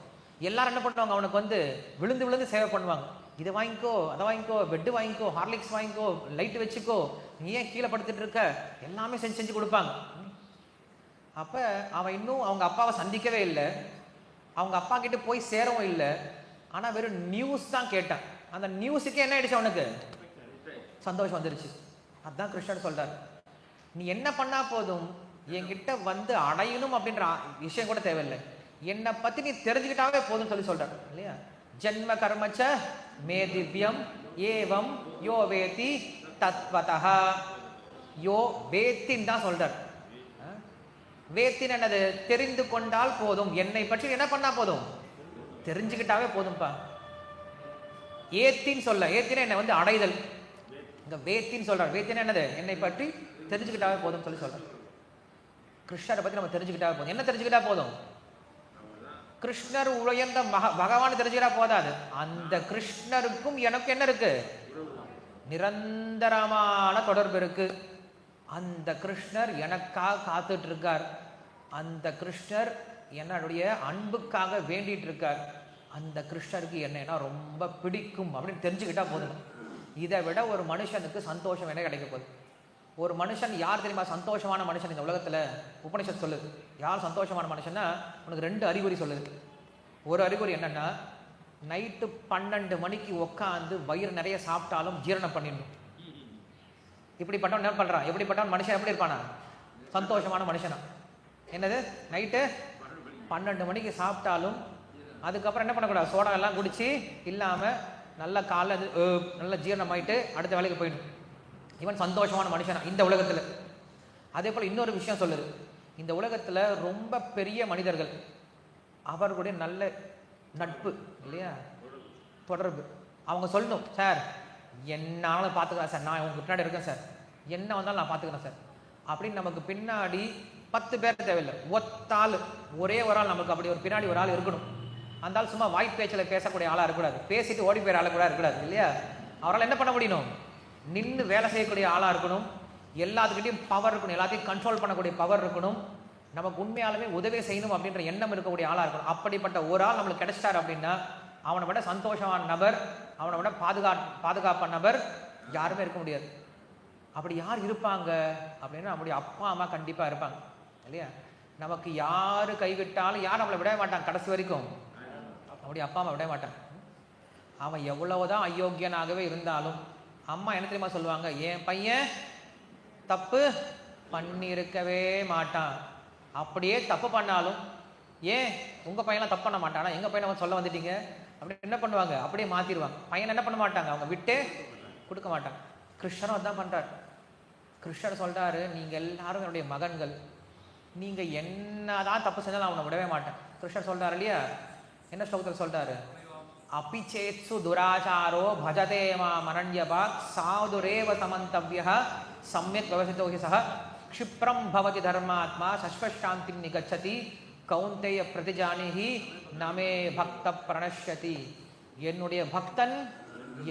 எல்லாரும் என்ன பண்ணுவாங்க? அவனுக்கு வந்து விழுந்து விழுந்து சேவை பண்ணுவாங்க. இதை வாங்கிக்கோ, அதை வாங்கிக்கோ, பெட்டு வாங்கிக்கோ, ஹார்லிக்ஸ் வாங்கிக்கோ, லைட் வச்சுக்கோ, நீ ஏன் கீழே படுத்துட்டு இருக்க, எல்லாமே செஞ்சு கொடுப்பாங்க. அப்ப அவன் இன்னும் அவங்க அப்பாவை சந்திக்கவே இல்லை, அவங்க அப்பா கிட்ட போய் சேரவும் இல்லை. ஆனா வெறும் நியூஸ் தான் கேட்டான். அந்த நியூஸுக்கு என்ன ஆயிடுச்சு? அவனுக்கு சந்தோஷம் வந்துருச்சு. அதுதான் கிருஷ்ணன் சொல்றாரு, நீ என்ன பண்ணா போதும், என்கிட்ட வந்து அடையணும் அப்படின்ற விஷயம் கூட தேவையில்லை, என்னை பத்தி நீ தெரிஞ்சுக்கிட்டாவே போதும் சொல்லி சொல்றாரு இல்லையா? ஜென்ம கர்மச்ச மே திவ்யம் ஏவம் யோ வேதி தத்வதஹ. யோ வேத்தின்னு தான் சொல்றார். வேத்தின் என்னது? தெரிந்து கொண்டால் போதும், என்னை பற்றி என்ன பண்ணா போதும், தெரிஞ்சுக்கிட்டாவே போதும்பா. ஏத்தின்னு சொல்ல, ஏத்தின என்ன வந்து அடைதல், இங்க வேத்தின்னு சொல்றார். வேத்தின என்னது? என்னை பற்றி தெரிஞ்சுக்கிட்டாவே போதும் சொல்லி சொல்றார். கிருஷ்ணரை பத்தி நம்ம தெரிஞ்சுக்கிட்டாவே போதும். என்ன தெரிஞ்சுக்கிட்டா போதும்? கிருஷ்ணர் உயர்ந்த பகவான் தெரிஞ்சுக்கிட்டா போதாது, அந்த கிருஷ்ணருக்கும் எனக்கும் என்ன இருக்கு? நிரந்தரமான தொடர்பு இருக்கு. அந்த கிருஷ்ணர் எனக்காக காத்துட்டு இருக்கார், அந்த கிருஷ்ணர் என்னுடைய அன்புக்காக வேண்டிட்டு இருக்கார், அந்த கிருஷ்ணருக்கு என்னன்னா ரொம்ப பிடிக்கும் அப்படின்னு தெரிஞ்சுக்கிட்டா போதும். இதை விட ஒரு மனுஷனுக்கு சந்தோஷம் என்ன கிடைக்க போகுது? ஒரு மனுஷன் யார் தெரியுமா சந்தோஷமான மனுஷன் இந்த உலகத்துல? உபனிஷத் சொல்லுது யார் சந்தோஷமான மனுஷன்னா, உனக்கு 2 அறிகுறி சொல்லுது. ஒரு அறிகுறி என்னன்னா, நைட்டு 12 மணிக்கு உட்காந்து வயிறு நிறைய சாப்பிட்டாலும் ஜீரணம் பண்ணிடணும். இப்படிப்பட்டவன் என்ன பண்றான்? எப்படிப்பட்டவன் மனுஷன் எப்படி இருப்பானா? சந்தோஷமான மனுஷனா. என்னது? நைட்டு 12 மணிக்கு சாப்பிட்டாலும் அதுக்கப்புறம் என்ன பண்ணக்கூடாது? சோடா எல்லாம் குடிச்சு இல்லாம நல்லா காலைல நல்லா ஜீரணம் ஆயிட்டு அடுத்த வேலைக்கு போயிடும். இவன் சந்தோஷமான மனுஷனா இந்த உலகத்துல. அதே போல இன்னொரு விஷயம் சொல்லுது, இந்த உலகத்துல ரொம்ப பெரிய மனிதர்கள் அவர்களுடைய நல்ல நட்பு இல்லையா, தொடர்பு. அவங்க சொல்லணும், சார் என்னாலும் பார்த்துக்கிறேன் சார், நான் உங்க பின்னாடி இருக்கேன் சார், என்ன வந்தாலும் நான் பார்த்துக்கிறேன் சார். அப்படின்னு நமக்கு பின்னாடி 10 பேர் தேவையில்லை, ஒத்தாள் ஒரே ஒரு ஆள் நமக்கு அப்படி ஒரு பின்னாடி ஒரு ஆள் இருக்கணும். அந்த ஆள் சும்மா வாய்ப்பேச்சில் பேசக்கூடிய ஆளாக இருக்கக்கூடாது, பேசிட்டு ஓடி போயிற ஆள கூட இருக்கக்கூடாது இல்லையா. அவரால் என்ன பண்ண முடியணும், நின்று வேலை செய்யக்கூடிய ஆளாக இருக்கணும், எல்லாத்துக்கிட்டையும் பவர் இருக்கணும், எல்லாத்தையும் கண்ட்ரோல் பண்ணக்கூடிய பவர் இருக்கணும், நமக்கு உண்மையாலுமே உதவி செய்யணும் அப்படின்ற எண்ணம் இருக்கக்கூடிய ஆளாக இருக்கணும். அப்படிப்பட்ட ஒரு ஆள் நம்மளுக்கு கிடைச்சிட்டார் அப்படின்னா அவனை விட சந்தோஷமான நபர், அவனை விட பாதுகாப்பான நபர் யாருமே இருக்க முடியாது. அப்படி யார் இருப்பாங்க அப்படின்னா நம்முடைய அப்பா அம்மா கண்டிப்பாக இருப்பாங்க இல்லையா. நமக்கு யார் கைவிட்டாலும் யார் நம்மளை விட மாட்டாங்க, கடைசி வரைக்கும் நம்முடைய அப்பா அம்மா விட மாட்டாங்க. அவன் எவ்வளவுதான் அயோக்கியனாகவே இருந்தாலும் அம்மா என்ன தெரியுமா சொல்லுவாங்க, என் பையன் தப்பு பண்ணியிருக்கவே மாட்டான். அப்படியே தப்பு பண்ணாலும், ஏன் உங்கள் பையன்லாம் தப்பு பண்ண மாட்டானா, எங்கள் பையனை சொல்ல வந்துட்டீங்க அப்படி என்ன பண்ணுவாங்க, அப்படியே மாற்றிடுவாங்க. பையனை என்ன பண்ண மாட்டாங்க, அவங்க விட்டே கொடுக்க மாட்டாங்க. கிருஷ்ணரும் அதான் பண்ணுறாரு. கிருஷ்ணர் சொல்கிறாரு, நீங்கள் எல்லாரும் என்னுடைய மகன்கள், நீங்கள் என்னதான் தப்பு செஞ்சாலும் அவனை விடவே மாட்டேன். கிருஷ்ணர் சொல்கிறாரு இல்லையா, என்ன ஸ்லோகத்தில் சொல்கிறாரு, அபிச்சேத்சு துராச்சாரோ பஜதே மனன்யபாக் சாதுரேவ சமந்தவ்யः சம்யக் விவசிதோ ஹி சஹ க்ஷிப்ரம் பவதி தர்மாத்மா சஸ்வசாந்தி நிகச்சதி கௌந்தேய பிரதிஜானிஹி நமே பக்த பிரணஷ்யதி. என்னுடைய பக்தன்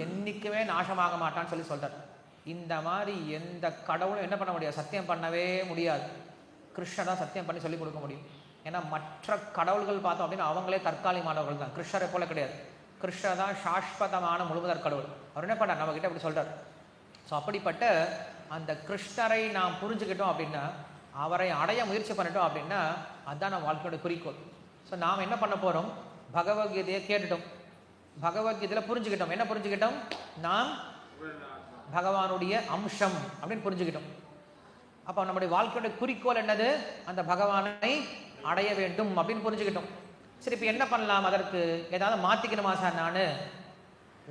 என்னைக்குமே நாசமாக மாட்டான்னு சொல்லி சொல்றார். இந்த மாதிரி எந்த கடவுளும் என்ன பண்ண முடியாது, சத்தியம் பண்ணவே முடியாது. கிருஷ்ணர் தான் சத்தியம் பண்ணி சொல்லிக் கொடுக்க முடியும். ஏன்னா மற்ற கடவுள்கள் பார்த்தோம் அப்படின்னா அவங்களே தற்காலிகமானவர்கள் தான், கிருஷ்ணரை போல கிடையாது. கிருஷ்ணர் தான் சாஸ்வதமான முழுமுதற் கடவுள். அவர் என்ன பண்ணார், நம்ம கிட்ட அப்படி சொல்றார். ஸோ அப்படிப்பட்ட அந்த கிருஷ்ணரை நாம் புரிஞ்சுக்கிட்டோம் அப்படின்னா, அவரை அடைய முயற்சி பண்ணிட்டோம் அப்படின்னா அதுதான் நம்ம வாழ்க்கையோட குறிக்கோள். ஸோ நாம் என்ன பண்ண போகிறோம், பகவத்கீதையை கேட்டுட்டோம், பகவத்கீதையில் புரிஞ்சுக்கிட்டோம். என்ன புரிஞ்சுக்கிட்டோம், நாம் பகவானுடைய அம்சம் அப்படின்னு புரிஞ்சுக்கிட்டோம். அப்போ நம்முடைய வாழ்க்கையோட குறிக்கோள் என்னது, அந்த பகவானை அடைய வேண்டும் அப்படின்னு புரிஞ்சுக்கிட்டோம். சரி, இப்போ என்ன பண்ணலாம், அதற்கு ஏதாவது மாற்றிக்கணுமா சார்? நான்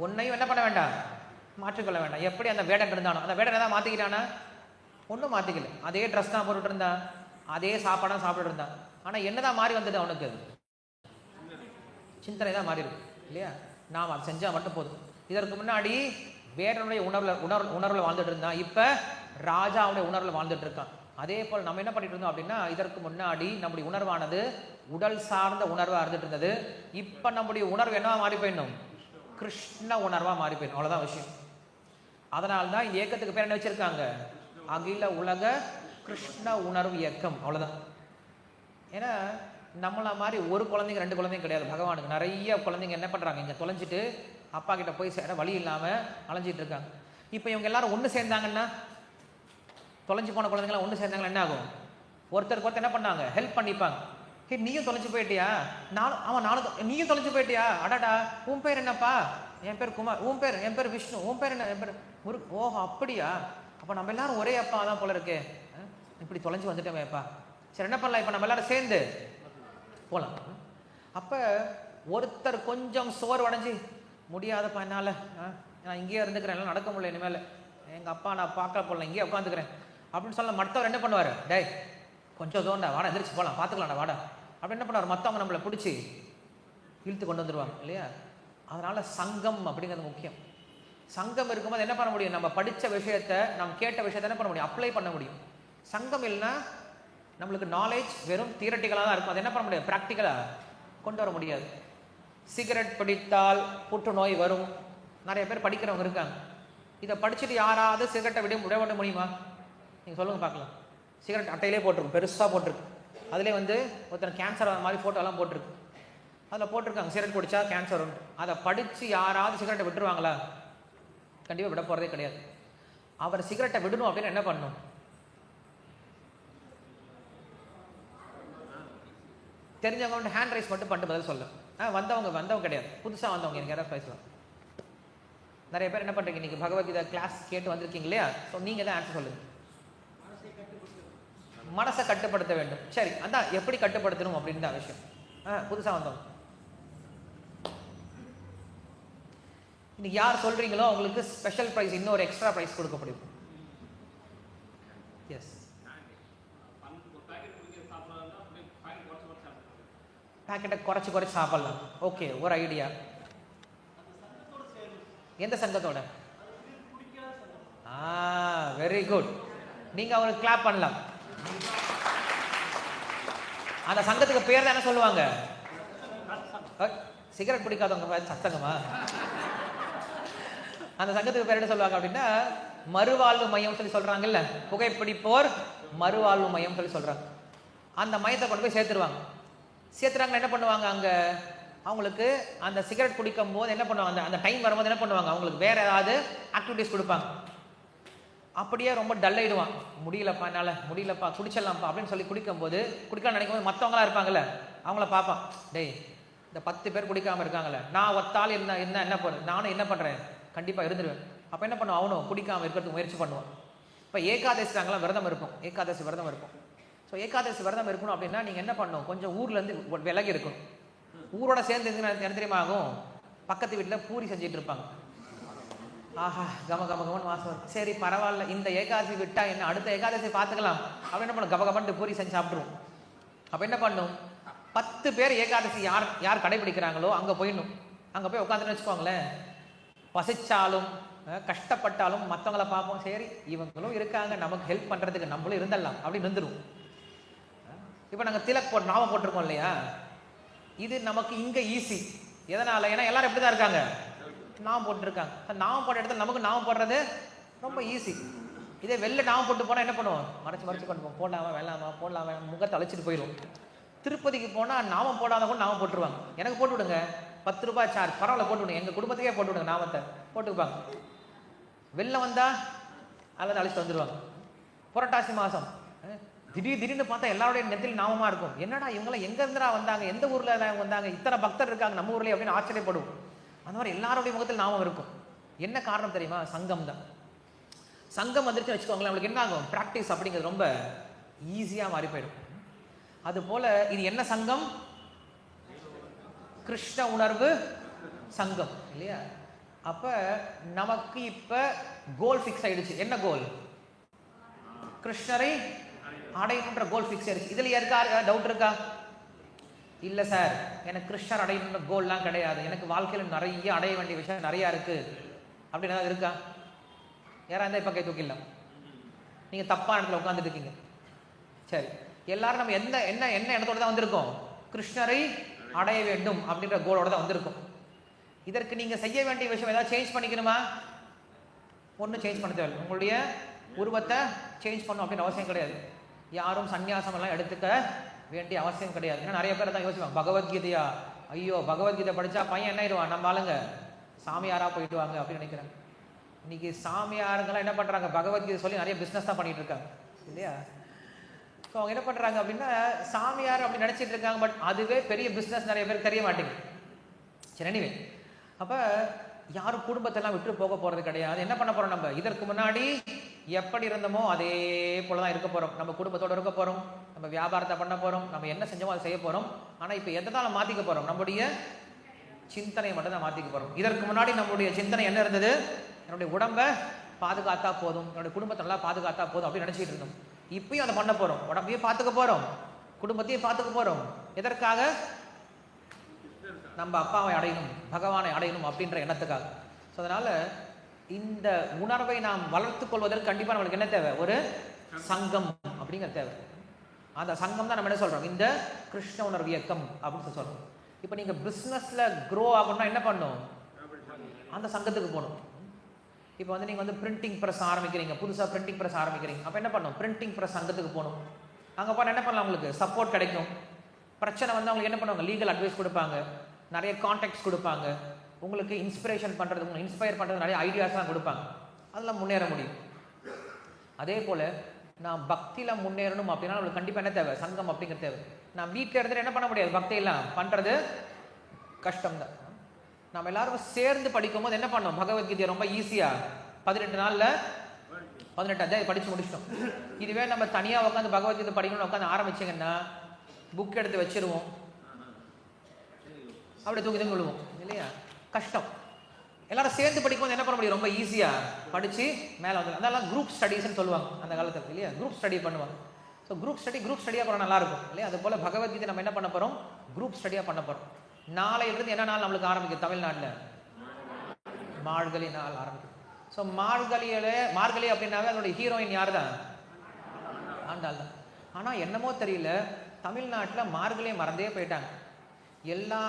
ஒன்றையும் என்ன பண்ண வேண்டாம், மாற்றிக்கொள்ள வேண்டாம். எப்படி அந்த வேடன் இருந்தானோ அந்த வேடன் ஏதாவது மாற்றிக்கிட்டானா, ஒன்றும் மாற்றிக்கல. அதே ட்ரெஸ் தான் போட்டுட்டு இருந்தான், அதே சாப்பாடாக சாப்பிட்டு இருந்தான். ஆனால் என்னதான் மாறி வந்தது அவனுக்கு, சிந்தனை தான் மாறி இருக்கு இல்லையா. நாம் அதை செஞ்சால் மட்டும் போதும். இதற்கு முன்னாடி வேடனுடைய உணர்வில் வாழ்ந்துட்டு இருந்தான், இப்போ ராஜாவுடைய உணர்வில் வாழ்ந்துட்டு இருக்கான். அதே போல் நம்ம என்ன பண்ணிட்டு இருந்தோம் அப்படின்னா, இதற்கு முன்னாடி நம்முடைய உணர்வானது உடல் சார்ந்த உணர்வாக இருந்துட்டு இருந்தது. இப்போ நம்முடைய உணர்வு என்னவா மாறி போயிடணும், கிருஷ்ண உணர்வாக மாறி போயிடும். அவ்வளோதான் விஷயம். அதனால்தான் இந்த இயக்கத்துக்கு பேர் என்ன வச்சிருக்காங்க, அகில உலக கிருஷ்ண உணர்வு இயக்கம். அவ்வளோதான். ஏன்னா நம்மள மாதிரி ஒரு குழந்தைங்க 2 குழந்தைங்க கிடையாது. பகவானுக்கு நிறைய குழந்தைங்க என்ன பண்ணுறாங்க, இங்கே தொலைஞ்சிட்டு அப்பா கிட்ட போய் சேர வழி இல்லாமல் அலைஞ்சிட்டு இருக்காங்க. இப்போ இவங்க எல்லாரும் ஒன்று சேர்ந்தாங்கன்னா, தொலைஞ்சு போன குழந்தைங்களாம் ஒன்று சேர்ந்தாங்கன்னா என்ன ஆகும், ஒருத்தருக்கு ஒருத்தர் என்ன பண்ணாங்க, ஹெல்ப் பண்ணிப்பாங்க. ஹே, நீயும் தொலைஞ்சு போயிட்டியா, நானும் நீயும் தொலைஞ்சு போயிட்டியா, அடாடா உன் பேர் என்னப்பா, என் பேர் குமார், உன் பேர், என் பேர் விஷ்ணு, உன் பேர் என்ன, என் பேர் ஓஹோ அப்படியா, அப்போ நம்ம எல்லாரும் ஒரே அப்பா தான் போல இருக்கே, இப்படி தொலைஞ்சு வந்துட்டோமேப்பா, சரி என்ன பண்ணலாம், இப்போ நம்ம எல்லாரும் சேர்ந்து போகலாம். அப்போ ஒருத்தர் கொஞ்சம் சோர்வடைஞ்சு, முடியாதப்பா என்னால், நான் இங்கேயே இருந்துக்கிறேன், எல்லாம் நடக்க முடியல, இனிமேல் எங்கள் அப்பா நான் பார்க்க போகல, இங்கேயே உட்காந்துக்கிறேன் அப்படின்னு சொல்ல, மற்றவர் என்ன பண்ணுவார், டேய் கொஞ்சம் தோண்டா வாடா, எந்திரிச்சு போகலாம், பார்த்துக்கலாம்டா வாடா அப்படின்னு என்ன பண்ணுவார், மற்றவங்க நம்மளை பிடிச்சி இழுத்து கொண்டு வந்துடுவாங்க இல்லையா. அதனால் சங்கம் அப்படிங்கிறது முக்கியம். சங்கம் இருக்கும்போது என்ன பண்ண முடியும், நம்ம படித்த விஷயத்தை, நம்ம கேட்ட விஷயத்தை என்ன பண்ண முடியும், அப்ளை பண்ண முடியும். சங்கம் இல்லைன்னா நம்மளுக்கு நாலேஜ் வெறும் தியரட்டிக்கலாக தான் இருக்கும், அது என்ன பண்ண முடியாது, ப்ராக்டிக்கலாக கொண்டு வர முடியாது. சிகரெட் பிடித்தால் புற்றுநோய் வரும், நிறைய பேர் படிக்கிறவங்க இருக்காங்க. இதை படிச்சுட்டு யாராவது சிகரெட்டை விட முடியுமா, நீங்கள் சொல்லுங்கள் பார்க்கலாம். சிகரெட் அட்டையிலே போட்டிருக்கு, பெருசாக போட்டிருக்கு, அதிலே வந்து ஒருத்தர் கேன்சர் வர மாதிரி ஃபோட்டோலாம் போட்டிருக்கு, அதில் போட்டிருக்காங்க சிகரெட் குடித்தா கேன்சர் உண்டு. அதை படித்து யாராவது சிகரெட்டை விட்டுருவாங்களா, கண்டிப்பாக விட போகிறதே கிடையாது. அவர் சிகரெட்டை விடணும் அப்படின்னு என்ன பண்ணணும், தெரிஞ்சவங்க வந்து ஹேண்ட் ரைஸ் மட்டும் பண்ணிட்டு பதில் சொல்ல, வந்தவங்க கிடையாது, புதுசாக வந்தவங்க எனக்கு யாராவது பேசலாம். நிறைய பேர் என்ன பண்ணுறீங்க, இன்றைக்கி பகவத்கீதை கிளாஸ் கேட்டு வந்திருக்கீங்க இல்லையா, ஸோ நீங்கள் தான் ஆன்சர் சொல்லுங்கள். மனசை கட்டுப்படுத்த வேண்டும். சரி, அதான் எப்படி கட்டுப்படுத்தணும் அப்படின்னு தான் விஷயம். புதுசாக வந்தோம், இன்னைக்கு யார் சொல்றீங்களோ அவங்களுக்கு ஸ்பெஷல் ப்ரைஸ், இன்னொரு எக்ஸ்ட்ரா ப்ரைஸ் கொடுக்கப்படும். எஸ், பேக்கெட்டை குறைச்சி சாப்பிடலாம். ஓகே, ஒரு ஐடியா. எந்த சங்கத்தோட, வெரி குட். நீங்க அவருக்கு கிளாப் பண்ணலாம். அந்த சங்கத்துக்கு பேர் தான் என்ன சொல்லுவாங்க? சிகரெட் பிடிக்காதவங்க சத்தங்கம்மா. அந்த சங்கத்துக்கு பேர் என்ன சொல்லுவாங்க அப்படின்னா மறுவாழ்வு மையம் சொல்லி சொல்றாங்கல்ல, புகைப்பிடிப்போர் மறுவாழ்வு மையம் சொல்லி சொல்றாங்க. அந்த மையத்தை கொண்டு போய் சேர்த்துருவாங்க. சேர்த்துறாங்க என்ன பண்ணுவாங்க, அங்க அவங்களுக்கு அந்த சிகரெட் குடிக்கும் போது என்ன பண்ணுவாங்க, அந்த டைம் வரும்போது என்ன பண்ணுவாங்க, அவங்களுக்கு வேற ஏதாவது ஆக்டிவிட்டிஸ் கொடுப்பாங்க. அப்படியே ரொம்ப டல் ஆயிடுவான், முடியலப்பா என்னால முடியலப்பா குடிச்சிடலாம்ப்பா அப்படின்னு சொல்லி குடிக்கும் போது, குடிக்கலாம் நினைக்கும் போது மற்றவங்களா இருப்பாங்கல்ல, அவங்கள பார்ப்பான், டேய் இந்த 10 பேர் குடிக்காம இருக்காங்கல்ல, நான் ஒத்தாள் என்ன போறேன், நானும் என்ன பண்றேன், கண்டிப்பா இருந்துருவேன். அப்ப என்ன பண்ணுவான், அவனும் குடிக்காம இருக்கிறதுக்கு முயற்சி பண்ணுவான். இப்ப ஏகாதசி நாங்களாம் விரதம் இருக்கும், ஏகாதசி விரதம் இருக்கும். ஸோ ஏகாதசி விரதம் இருக்கணும் அப்படின்னா நீங்க என்ன பண்ணணும், கொஞ்சம் ஊர்ல இருந்து விலகி இருக்கணும். ஊரோட சேர்ந்து என்ன தெரியுமா ஆகும், பக்கத்து வீட்டுல பூரி செஞ்சுட்டு இருப்பாங்க. ஆஹா கம கம கமன் வாசம், சரி பரவாயில்ல இந்த ஏகாதசி விட்டா என்ன, அடுத்த ஏகாதசி பார்த்துக்கலாம் அப்ப என்ன பண்ணும், கமகமன்ட்டு பூரி செஞ்சு சாப்பிடுவோம். அப்ப என்ன பண்ணும், 10 பேர் ஏகாதசி யார் கடைபிடிக்கிறாங்களோ அங்க போயிடணும். அங்க போய் உட்காந்துன்னு வச்சுக்கோங்களேன், பசிச்சாலும் கஷ்டப்பட்டாலும் மற்றவங்களை பார்ப்போம், சரி இவங்களும் இருக்காங்க நமக்கு ஹெல்ப் பண்றதுக்கு, நம்மளும் இருந்துடலாம் அப்படின்னு இருந்துரும். இப்போ நாங்கள் திலக் நாமம் போட்டிருக்கோம் இல்லையா, இது நமக்கு இங்க ஈஸி. எதனால, ஏன்னா எல்லாரும் எப்படிதான் இருக்காங்க, நாமம் போட்டுருக்காங்க. நாமம் போட்ட இடத்துல நமக்கு நாமம் போடுறது ரொம்ப ஈஸி. இதே வெளில நாமம் போட்டு போனா என்ன பண்ணுவோம், மறைச்சு கொண்டு போவோம், போடலாமா வேணாமா போடலாமா, முகத்தை அழைச்சிட்டு போயிடும். திருப்பதிக்கு போனா நாமம் போடாத கூட நாமம் போட்டுருவாங்க, எனக்கு போட்டு விடுங்க 10 ரூபாய் சார்ஜ், பரவாயில்ல போட்டு விடுங்க, எங்க குடும்பத்துக்கே போட்டு விடுங்க நாமத்தை போட்டுப்பாங்க. வெளில வந்தா அல்லது அழைச்சிட்டு வந்துடுவாங்க. புரட்டாசி மாசம் திடீர்னு பார்த்தா எல்லாருடைய நெத்தில நாமமா இருக்கும், என்னடா இவங்களாம் எங்க இருந்துடா வந்தாங்க, எந்த ஊர்ல வந்தாங்க, இத்தனை பக்தர் இருக்காங்க நம்ம ஊர்லயே அப்படின்னு ஆச்சரியப்படுவோம். அந்த மாதிரி எல்லாருடைய முகத்தில் நாமம் இருக்கும். என்ன காரணம் தெரியுமா, சங்கம் தான். சங்கம் வந்துருச்சு வச்சுக்கோங்களேன், நம்மளுக்கு என்ன ஆகும், பிராக்டிஸ் அப்படிங்கிறது ரொம்ப ஈஸியா மாறி போயிடும். அது போல இது என்ன சங்கம், கிருஷ்ண உணர்வு சங்கம் இல்லையா. அப்ப நமக்கு இப்ப கோல் ஃபிக்ஸ் ஆயிடுச்சு. என்ன கோல், கிருஷ்ணரை அடையணுன்ற கோல் ஃபிக்ஸ் ஆயிடுச்சு. இதுல யாருக்கா டவுட் இருக்கா, இல்ல சார் எனக்கு கிருஷ்ணர் அடையணுன்ற கோல்லாம் கிடையாது, எனக்கு வாழ்க்கையில நிறைய அடைய வேண்டிய விஷயம் நிறைய இருக்கு அப்படின்னு ஏதாவது இருக்கா, யாரா இருந்தா இப்ப கை தூக்கிடலாம். நீங்க தப்பான இடத்துல உட்காந்துட்டு இருக்கீங்க. சரி, எல்லாரும் நம்ம என்ன எண்ணத்தோட தான் வந்திருக்கோம், கிருஷ்ணரை அடைய வேண்டும் அப்படின்ற கோலோட தான் வந்திருக்கும். இதற்கு நீங்க செய்ய வேண்டிய விஷயம் ஏதாவது சேஞ்ச் பண்ணிக்கணுமா, ஒன்றும் சேஞ்ச் பண்ண தேவை. உங்களுடைய உருவத்தை சேஞ்ச் பண்ணும் அப்படின்னு அவசியம் கிடையாது. யாரும் சன்னியாசம் எல்லாம் எடுத்துக்க வேண்டிய அவசியம் கிடையாது. ஏன்னா நிறைய பேர் தான் யோசிப்பாங்க, பகவத்கீதையா, ஐயோ பகவத்கீதை படிச்சா பையன் என்ன ஆயிடுவான், நம்ம ஆளுங்க சாமியாரா போயிடுவாங்க அப்படின்னு நினைக்கிறேன். இன்னைக்கு சாமியாருங்கெல்லாம் என்ன பண்றாங்க, பகவத்கீதை சொல்லி நிறைய பிசினஸ் தான் பண்ணிட்டு இருக்காங்க இல்லையா. ஸோ அவங்க என்ன பண்றாங்க அப்படின்னா சாமியார் அப்படி நினைச்சிட்டு இருக்காங்க, பட் அதுவே பெரிய பிசினஸ் நிறைய பேருக்கு தெரிய மாட்டேங்குது. சரி, எனிவே அப்ப யாரும் குடும்பத்தெல்லாம் விட்டு போக போறது கிடையாது. என்ன பண்ண போறோம், நம்ம இதற்கு முன்னாடி எப்படி இருந்தோமோ அதே போலதான் இருக்க போறோம். நம்ம குடும்பத்தோட இருக்க போறோம், நம்ம வியாபாரத்தை பண்ண போறோம், நம்ம என்ன செஞ்சோமோ அதை செய்ய போறோம். ஆனா இப்ப எதனால மாத்திக்க போறோம், நம்முடைய சிந்தனையை மட்டும் தான் மாத்திக்க போறோம். இதற்கு முன்னாடி நம்மளுடைய சிந்தனை என்ன இருந்தது, என்னுடைய உடம்பை பாதுகாத்தா போதும், என்னுடைய குடும்பத்தை நல்லா பாதுகாத்தா போதும் அப்படின்னு நினைச்சிட்டு இருந்தோம். இப்பயும் அதை பண்ண போறோம், உடம்பையும் பார்த்துக்க போறோம், குடும்பத்தையும் பார்த்துக்க போறோம். எதற்காக, நம்ம அப்பாவை அடையணும், பகவானை அடையணும் அப்படின்ற எண்ணத்துக்காக. ஸோ அதனால இந்த உணர்வை நாம் வளர்த்து கொள்வதற்கு கண்டிப்பா நம்மளுக்கு என்ன தேவை, ஒரு சங்கம் அப்படிங்கிற தேவை. அந்த சங்கம் தான் நம்ம என்ன சொல்றோம், இந்த கிருஷ்ண உணர்வு இயக்கம் அப்படின்னு சொல்றோம். இப்போ நீங்க பிசினஸ்ல க்ரோ ஆகணும்னா என்ன பண்ணும், அந்த சங்கத்துக்கு போகணும். இப்போ வந்து நீங்க வந்து பிரிண்டிங் பிரஸ் ஆரம்பிக்கிறீங்க, புதுசா பிரிண்டிங் பிரஸ் ஆரம்பிக்கிறீங்க, அப்ப என்ன பண்ணும், பிரிண்டிங் பிரஸ் சங்கத்துக்கு போகணும். அங்க போனா என்ன பண்ணலாம், உங்களுக்கு சப்போர்ட் கிடைக்கும். பிரச்சனை வந்து அவங்களுக்கு என்ன பண்ணுவாங்க, லீகல் அட்வைஸ் கொடுப்பாங்க, நிறைய கான்டாக்ட்ஸ் கொடுப்பாங்க, உங்களுக்கு இன்ஸ்பிரேஷன் பண்றது, உங்களுக்கு இன்ஸ்பயர் பண்றது நிறைய ஐடியாஸ்லாம் கொடுப்பாங்க, அதெல்லாம் முன்னேற முடியும். அதே போல நான் பக்தியில முன்னேறணும் அப்படின்னா நம்மளுக்கு கண்டிப்பா என்ன தேவை, சங்கம் அப்படிங்கிற தேவை. நான் வீட்டில் இருந்துட்டு என்ன பண்ண முடியாது, பக்தியெல்லாம் பண்றது கஷ்டம் தான். நம்ம எல்லாரும் சேர்ந்து படிக்கும் போது என்ன பண்ணோம், பகவத்கீதையை ரொம்ப ஈஸியா 18 நாள்ல 18 அத்தியாயம் படிச்சு முடிச்சிட்டோம். இதுவே நம்ம தனியா உட்காந்து பகவத்கீதை படிக்கணும்னு உட்காந்து ஆரம்பிச்சீங்கன்னா புக் எடுத்து வச்சிருவோம், அப்படியே தூக்கி தூக்கி விழுவோம் இல்லையா, கஷ்டம். எல்லாரும் சேர்ந்து படிக்கும்போது என்ன பண்ண முடியும், ரொம்ப ஈஸியா படிச்சு மேல வந்து, அதெல்லாம் குரூப் ஸ்டடீஸ்ன்னு சொல்லுவாங்க அந்த காலத்துல இல்லையா, குரூப் ஸ்டடி பண்ணுவாங்க. ஸோ குரூப் ஸ்டடியா பண்ண நல்லா இருக்கும் இல்லையா. அது போல பகவத்கீதை நம்ம என்ன பண்ண போறோம், குரூப் ஸ்டடியா பண்ண போறோம். நாளையிலிருந்து என்ன நாள் நம்மளுக்கு ஆரம்பிக்கும், தமிழ்நாட்டில் மார்கழி நாள் ஆரம்பிக்கும். ஸோ மார்கழி அப்படின்னாவே அதனுடைய ஹீரோயின் யார் தான், ஆண்டாள் தான். ஆனால் என்னமோ தெரியல, தமிழ்நாட்டில் மார்கழியை மறந்தே போயிட்டாங்க. எல்லா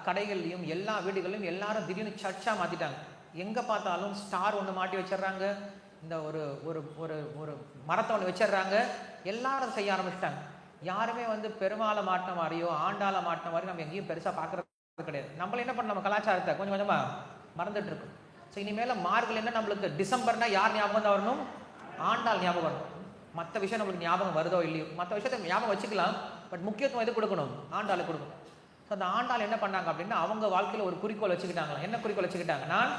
கடைகள்லையும் எல்லா வீடுகள்லையும் எல்லாரும் திடீர்னு சர்ச்சா மாற்றிட்டாங்க. எங்கே பார்த்தாலும் ஸ்டார் ஒன்று மாட்டி வச்சிடுறாங்க, இந்த ஒரு ஒரு ஒரு ஒரு மரத்தை ஒன்று வச்சிடுறாங்க, எல்லாரும் செய்ய ஆரம்பிச்சிட்டாங்க. யாருமே பெருமாளை மாட்டின மாதிரியோ ஆண்டாளை மாட்டின மாதிரி நம்ம எங்கேயும் பெருசாக பார்க்குறது கிடையாது. நம்மள என்ன பண்ண, நம்ம கலாச்சாரத்தை கொஞ்சம் கொஞ்சமாக மறந்துட்டு இருக்கோம். ஸோ இனிமேல் மார்கழி என்ன நம்மளுக்கு டிசம்பர்னா யார் ஞாபகம் தான் வரணும்? ஆண்டாள் ஞாபகம் வரணும். மற்ற விஷயம் நம்மளுக்கு ஞாபகம் வருதோ இல்லையோ, மற்ற விஷயத்தை ஞாபகம் வச்சுக்கலாம், பட் முக்கியத்துவம் எது கொடுக்கணும்? ஆண்டாளுக்கு கொடுக்கணும். ஸோ அந்த ஆண்டாள் என்ன பண்ணாங்க அப்படின்னா, அவங்க வாழ்க்கையில் ஒரு குறிக்கோள் வச்சுக்கிட்டாங்களா. என்ன குறிக்கோள் வச்சுக்கிட்டாங்க? நான்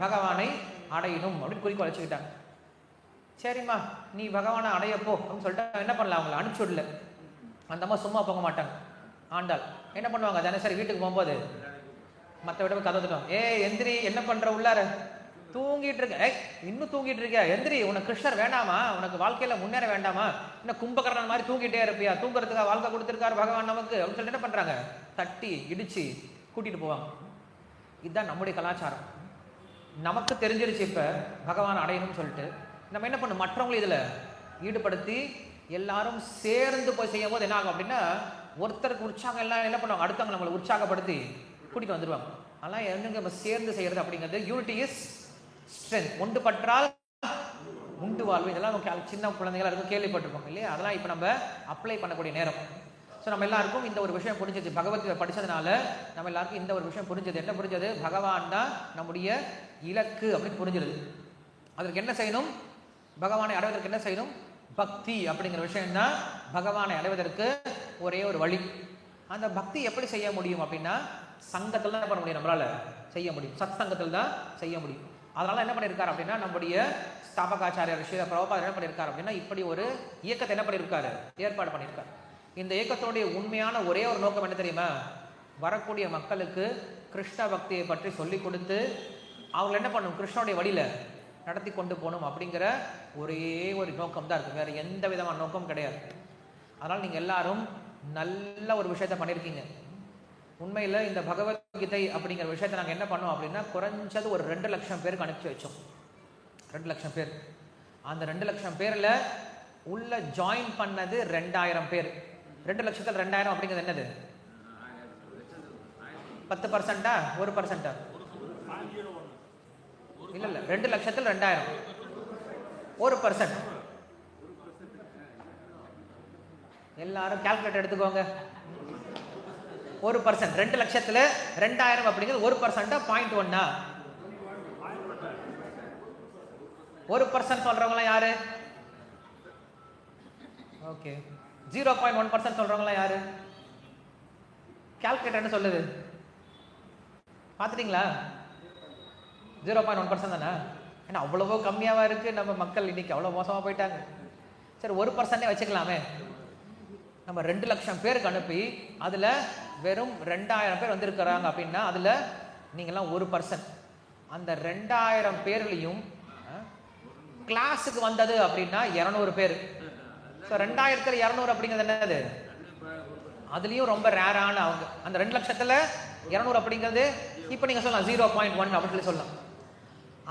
பகவானை அடையணும் அப்படின்னு குறிக்கோள் வச்சுக்கிட்டாங்க. சரிம்மா, நீ பகவானை அடையப்போ அப்படின்னு சொல்லிட்டு என்ன பண்ணலாம், அவங்களை அனுப்பிச்சுடல. அந்த அம்மா சும்மா போக மாட்டாங்க. ஆண்டாள் என்ன பண்ணுவாங்க, தினசரி வீட்டுக்கு போகும்போது மற்ற விட கதவுட்டோம், எந்திரி, என்ன பண்ற, உள்ளார தூங்கிட்டு இருக்க, இன்னும் தூங்கிட்டு இருக்க, எந்திரி, உனக்கு கிருஷ்ணர் வேண்டாமா, உனக்கு வாழ்க்கையில முன்னேற வேண்டாமா, இன்னும் கும்பகர்ணன் மாதிரி தூங்கிட்டே இருப்பியா, தூங்குறதுக்காக வாழ்க்கை கொடுத்துருக்காரு பகவான் நமக்கு அப்படின்னு சொல்லிட்டு என்ன பண்றாங்க, தட்டி இடிச்சு கூட்டிட்டு போவாங்க. இதுதான் நம்முடைய கலாச்சாரம். நமக்கு தெரிஞ்சிருச்சு இப்ப பகவான் அடையணும்னு சொல்லிட்டு நம்ம என்ன பண்ணணும், மற்றவங்களை இதுல ஈடுபடுத்தி எல்லாரும் சேர்ந்து போய் செய்யும் போது என்ன ஆகும் அப்படின்னா, ஒருத்தருக்கு உற்சாகம் எல்லாம் என்ன பண்ணுவாங்க, அடுத்தவங்க நம்மளை உற்சாகப்படுத்தி கூட்டிட்டு வந்துடுவாங்க. ஆனால் என்னங்க நம்ம சேர்ந்து செய்யறது அப்படிங்கிறது, யூனிட்டி இஸ் ஸ்ட்ரென்த். ஒன்று பற்றால் உண்டு வாழ்வு. இதெல்லாம் நம்ம சின்ன குழந்தைகளா இருக்கும் கேள்விப்பட்டிருக்கோம் இல்லையா? அதெல்லாம் இப்போ நம்ம அப்ளை பண்ணக்கூடிய நேரம். ஸோ நம்ம எல்லாருக்கும் இந்த ஒரு விஷயம் புரிஞ்சது, பகவத்கீதை படித்ததுனால நம்ம எல்லாருக்கும் இந்த ஒரு விஷயம் புரிஞ்சது. என்ன புரிஞ்சது? பகவான் தான் நம்முடைய இலக்கு அப்படின்னு புரிஞ்சிருது. அதற்கு என்ன செய்யணும்? பகவானை அடைவதற்கு என்ன செய்யணும்? பக்தி அப்படிங்கிற விஷயம் தான் பகவானை அடைவதற்கு ஒரே ஒரு வழி. அந்த பக்தி எப்படி செய்ய முடியும் அப்படின்னா, சங்கத்தில் தான் பண்ண முடியும், நம்மளால செய்ய முடியும், சத் சங்கத்தில் தான் செய்ய முடியும். அதனால என்ன பண்ணியிருக்காரு அப்படின்னா, நம்முடைய ஸ்தாபகாச்சாரியர் ஸ்ரீல பிரபுபாதர் என்ன பண்ணியிருக்காரு அப்படின்னா, இப்படி ஒரு இயக்கத்தை என்ன பண்ணியிருக்காரு, ஏற்பாடு பண்ணியிருக்காரு. இந்த இயக்கத்தோடைய உண்மையான ஒரே ஒரு நோக்கம் என்ன தெரியுமா? வரக்கூடிய மக்களுக்கு கிருஷ்ண பக்தியை பற்றி சொல்லிக் கொடுத்து அவங்க என்ன பண்ணணும், கிருஷ்ணனுடைய வழியில நடத்தி கொண்டு போகணும் அப்படிங்கிற ஒரே ஒரு நோக்கம் தான் இருக்கு. வேற எந்த விதமான நோக்கம் கிடையாது. அதனால் நீங்க எல்லாரும் நல்ல ஒரு விஷயத்த பண்ணியிருக்கீங்க. உண்மையில் இந்த பகவத்கீதை அப்படிங்கிற விஷயத்தை நாங்கள் என்ன பண்ணோம் அப்படின்னா, குறைஞ்சது ஒரு 2 லட்சம் பேருக்கு அனுப்பிச்சு வச்சோம். 2 லட்சம் பேர். அந்த 2 லட்சம் பேரில் உள்ள ஜாயின் பண்ணது 2000 பேர். 2 லட்சத்தில் 2000 அப்படிங்கிறது என்னது? 10%? 1%? இல்லை இல்லை, 2 லட்சத்தில் 2000 1%. எல்லாரும் கால்குலேட்டர் எடுத்துக்கோங்க. 1%. 2 லட்சத்துல 2000 அப்படிங்கிறது 1%. 0.1 1% சொல்றவங்க யாரு? ஓகே. 0.1% சொல்றவங்க யாரு? கால்குலேட்டர் என்ன சொல்லுது பாத்துட்டீங்களா? 0.1% தானே. ஏன்னா அவ்வளவோ கம்மியாவா இருக்கு நம்ம மக்கள், இன்னைக்கு அவ்வளவு மோசமா போயிட்டாங்க. சரி, 1% வச்சுக்கலாமே. நம்ம 2 லட்சம் பேருக்கு அனுப்பி அதுல வெறும் 2000 பேர் வந்திருக்கிறாங்க அப்படின்னா அதுல நீங்கெல்லாம் 1%. அந்த 2000 பேர்லையும் கிளாஸுக்கு வந்தது அப்படின்னா 200 பேர். ஸோ 2200 அப்படிங்கிறது என்னது? அதுலயும் ரொம்ப ரேரான அவங்க. அந்த 2 லட்சத்துல 200 அப்படிங்கிறது இப்ப நீங்க சொல்லலாம் 0.1 அப்படின்னு சொல்லலாம்.